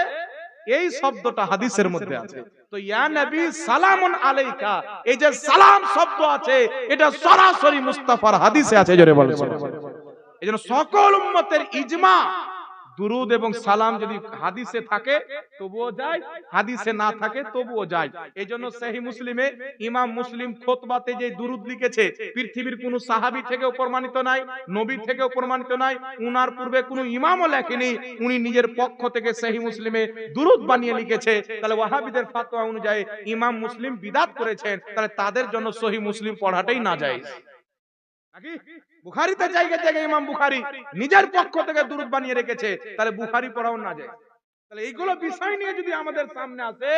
এই শব্দটা হাদিসের মধ্যে আছে। তো ইয়া নবী সালামুন আলাইকা, এই যে সালাম শব্দ আছে এটা সরাসরি মুস্তাফার হাদিসে আছে, জোরে বলেন। এজন্য সকল উম্মতের ইজমা, দুরুদ এবং সালাম যদি হাদিসে থাকে তবুও যায়, হাদিসে না থাকে তবুও যায়। এইজন্য সহিহ মুসলিমে ইমাম মুসলিম খুতবাতে যে দুরুদ লিখেছে, পৃথিবীর কোনো সাহাবী থেকেও প্রমাণিত নাই, নবী থেকেও প্রমাণিত নাই, উনার পূর্বে কোনো ইমামও লেখেনি, উনি নিজের পক্ষ থেকে সহিহ মুসলিমে দুরুদ বানিয়ে লিখেছে। তাহলে ওয়াহাবীদের ফতোয়া অনুযায়ী ইমাম মুসলিম বিদআত করেছেন, তাহলে তাদের জন্য সহিহ মুসলিম পড়াটাই নাজায়েজ নাকি? বুখারীতে জায়গা জায়গায় ইমাম বুখারী নিজের পক্ষ থেকে দুরূদ বানিয়ে রেখেছে, তাহলে বুখারী পড়াও না যায়। তাহলে এইগুলো বিষয় নিয়ে যদি আমাদের সামনে আসে,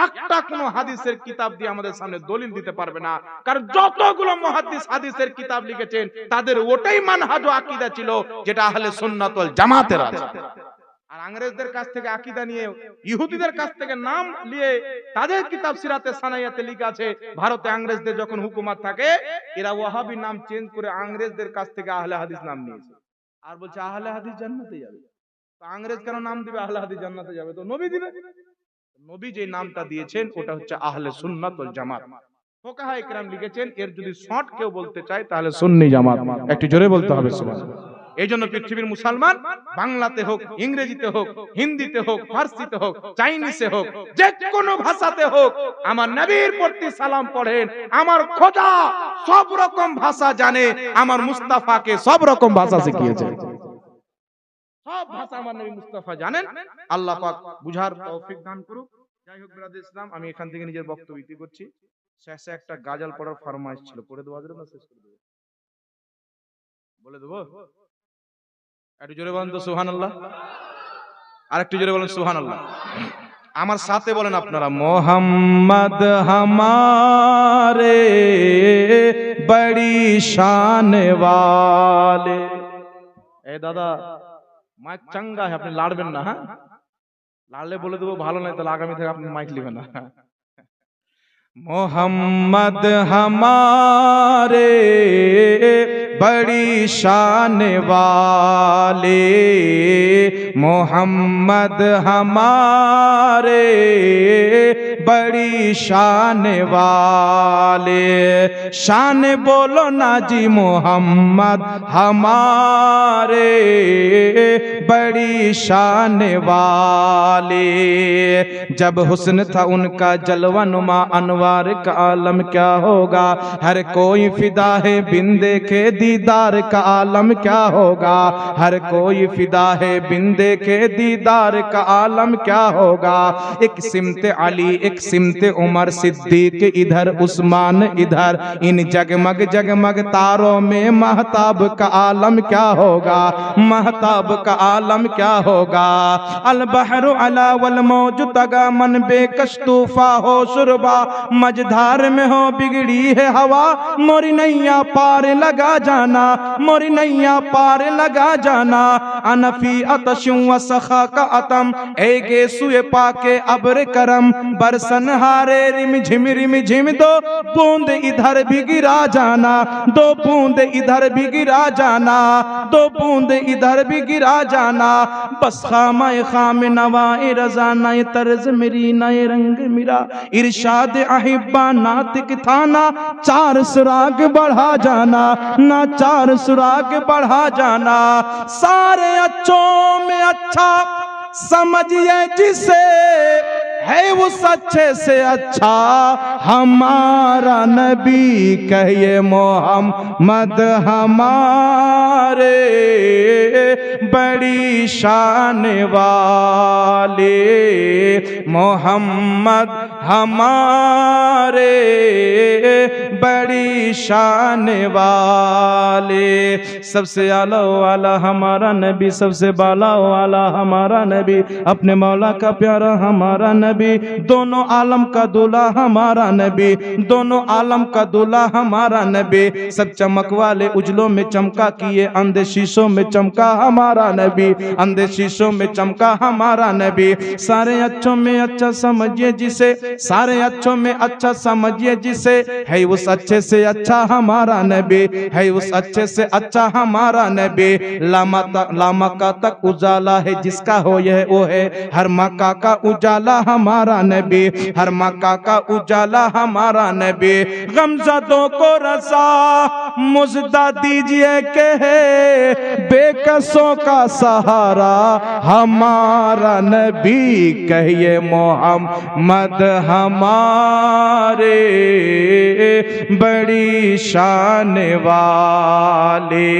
একটা কোন হাদিসের কিতাব দিয়ে আমাদের সামনে দলিল দিতে পারবে না। কারণ যতগুলো মুহাদ্দিস হাদিসের কিতাব লিখেছেন তাদের ওটাই মানহাজ ও আকীদা ছিল যেটা আহলে সুন্নাত ওয়াল জামাতের আছে। আর ইংরেজদের কাছ থেকে আকীদা নিয়ে, ইহুদিদের কাছ থেকে নাম নিয়ে তাদের কিতাব সিরাতে সানাইয়াতে লেখা আছে, ভারতে ইংরেজদের যখন হুকুমত থাকে এরা ওয়াহাবি নাম চেঞ্জ করে ইংরেজদের কাছ থেকে আহলে হাদিস নাম নিয়েছে, আর বলছে আহলে হাদিস জান্নাতে যাবে। তো ইংরেজ কেন নাম দিবে আহলে হাদিস জান্নাতে যাবে? তো নবী দিবে। নবী যে নামটা দিয়েছেন ওটা হচ্ছে আহলে সুন্নাত ওয়াল জামাত। ফুকাহায়ে কেরাম লিখেছেন এর যদি শর্ট কেউ বলতে চায় তাহলে সুন্নি জামাত। একটু জোরে বলতে হবে সুবহানাল্লাহ। এই জন্য পৃথিবীর মুসলমান বাংলাতে হোক, ইংরেজিতে হোক, হিন্দিতে হোক, ফার্সিতে হোক, চাইনিজে হোক, যে কোনো ভাষাতে হোক, আমার নবীর প্রতি সালাম পড়েন। আমার খোদা সব রকম ভাষা জানে, আমার মুস্তাফাকে সব রকম ভাষা শিখিয়েছে। সব ভাষা আমার নবী মুস্তাফা জানেন। আল্লাহ পাক বুঝার তৌফিক দান করুক। যাই হোক ব্রাদার ইসলাম, আমি এখান থেকে নিজের বক্তব্য ইতি করছি। শেষে একটা গাজাল পড়ার ফরমাইশ ছিল, পড়ে দেওয়া যাবে না? শেষ করে দেবো, বলে দেবো? একটু জোরে বলেন তো সুবহানাল্লাহ। আর একটু জোরে বলেন সুবহানাল্লাহ। আমার সাথে বলেন আপনারা, মোহাম্মদ হামারে বড়ি শান ওয়ালে। এই দাদা মাইক চাঙ্গা, আপনি লাড়বেন না, হ্যাঁ? লাড়লে বলে দেবো, ভালো নয় তাহলে আগামী থেকে আপনি মাইক নেবেন না। मोहम्मद हमारे बड़ी शान वाले, मोहम्मद हमारे बड़ी शान वाले। शान बोलो ना जी मोहम्मद हमारे बड़ी शान वाले। जब हुस्न था उनका जलवा नुमा अनवार का आलम क्या होगा, हर कोई फिदा है बिन देखे दीदार का आलम क्या होगा, हर कोई फिदा है बिन देखे दीदार का आलम क्या होगा। एक सिमते अली एक सिमते उमर सिद्दीक इधर उस्मान इधर, इन जगमग जगमग तारों में महताब का आलम क्या होगा, महताब का आलम क्या होगा। अल बहरु अला वल मौज तगा मन बेकश तूफा हो शुरबा, मझधार में हो बिगड़ी है हवा, मोरी नैया पार लगा जाना, मोरी नैया पार लगा जाना। अनफी अतशुं व सखा का अतम ऐगे सुए पाके अब्र करम, बरसन हारे रिम झिम दो बूंद इधर भी गिरा जाना, दो बूंद इधर भी गिरा जाना, दो बूंद इधर भी गिरा जाना। बस खामाए खाम नवाए रजा नए तर्ज मेरी नए रंग मेरा, इरशाद अहिब्बा नातिक थाना, चार सुराग बढ़ा जाना ना, चार सुराग बढ़ा जाना। सारे अच्छों में अच्छा समझिए जिसे, है उस अच्छे से अच्छा हमारा नबी, कहिए मोहम्मद हमारे बड़ी शान वाले, मोहम्मद हमारे बड़ी शान वाले। सबसे आला वाला हमारा नबी, सबसे बाला वाला हमारा नबी, अपने मौला का प्यारा हमारा नबी, नबी, दोनों आलम का दूल्हा हमारा नबी, दोनों आलम का दूल्हा हमारा नबी। सब चमक वाले उजलों में चमका किए, अंधे शीशों में चमका हमारा नबी, अंधे शीशों में चमका हमारा नबी। सारे अच्छों में अच्छा समझिए जिसे, सारे अच्छों में अच्छा समझिए जिसे, है उस अच्छे से अच्छा हमारा नबी, है उस अच्छे से अच्छा हमारा नबी। लामका तक उजाला है जिसका हो यह वो है, हर मक्का का उजाला हमारा नबी, हर मक्का का उजाला हमारा नबी। गमज़दों को रसा मुजदा दीजिए के है, बेकसों का सहारा हमारा नबी। कहिए मोहम्मद हमारे बड़ी शान वाले,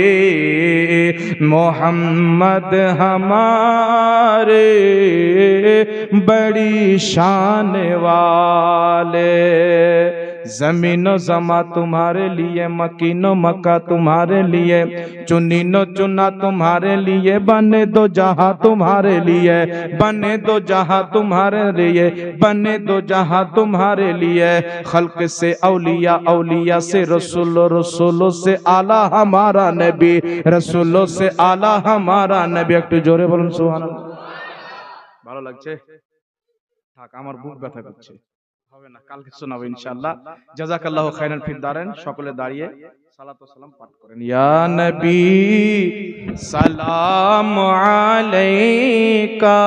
मोहम्मद हमारे बड़ी शान वाले। जमीनो जमा तुम्हारे लिए, मकीनो मक्का तुम्हारे लिए, चुनीनो चुना तुम्हारे लिए, बने दो जहां तुम्हारे लिए, बने दो जहां तुम्हारे लिए, बने दो जहां तुम्हारे लिए। खल्क से औलिया, औलिया से रसूल, रसूलों से आला हमारा नबी, रसूलों से आला हमारा नबी। একটু জোরে বলুন সুবহানাল্লাহ। ভালো লাগছে? থাক, আমার বুক ব্যথা করছে, হবে না, কালকে শোনাবো ইনশাআল্লাহ। জাযাকাল্লাহু খাইরান ফিদ দারেন। সকলে দাঁড়িয়ে সালাত ও সালাম পাঠ করেন। ইয়া নবী সালাম আলাইকা।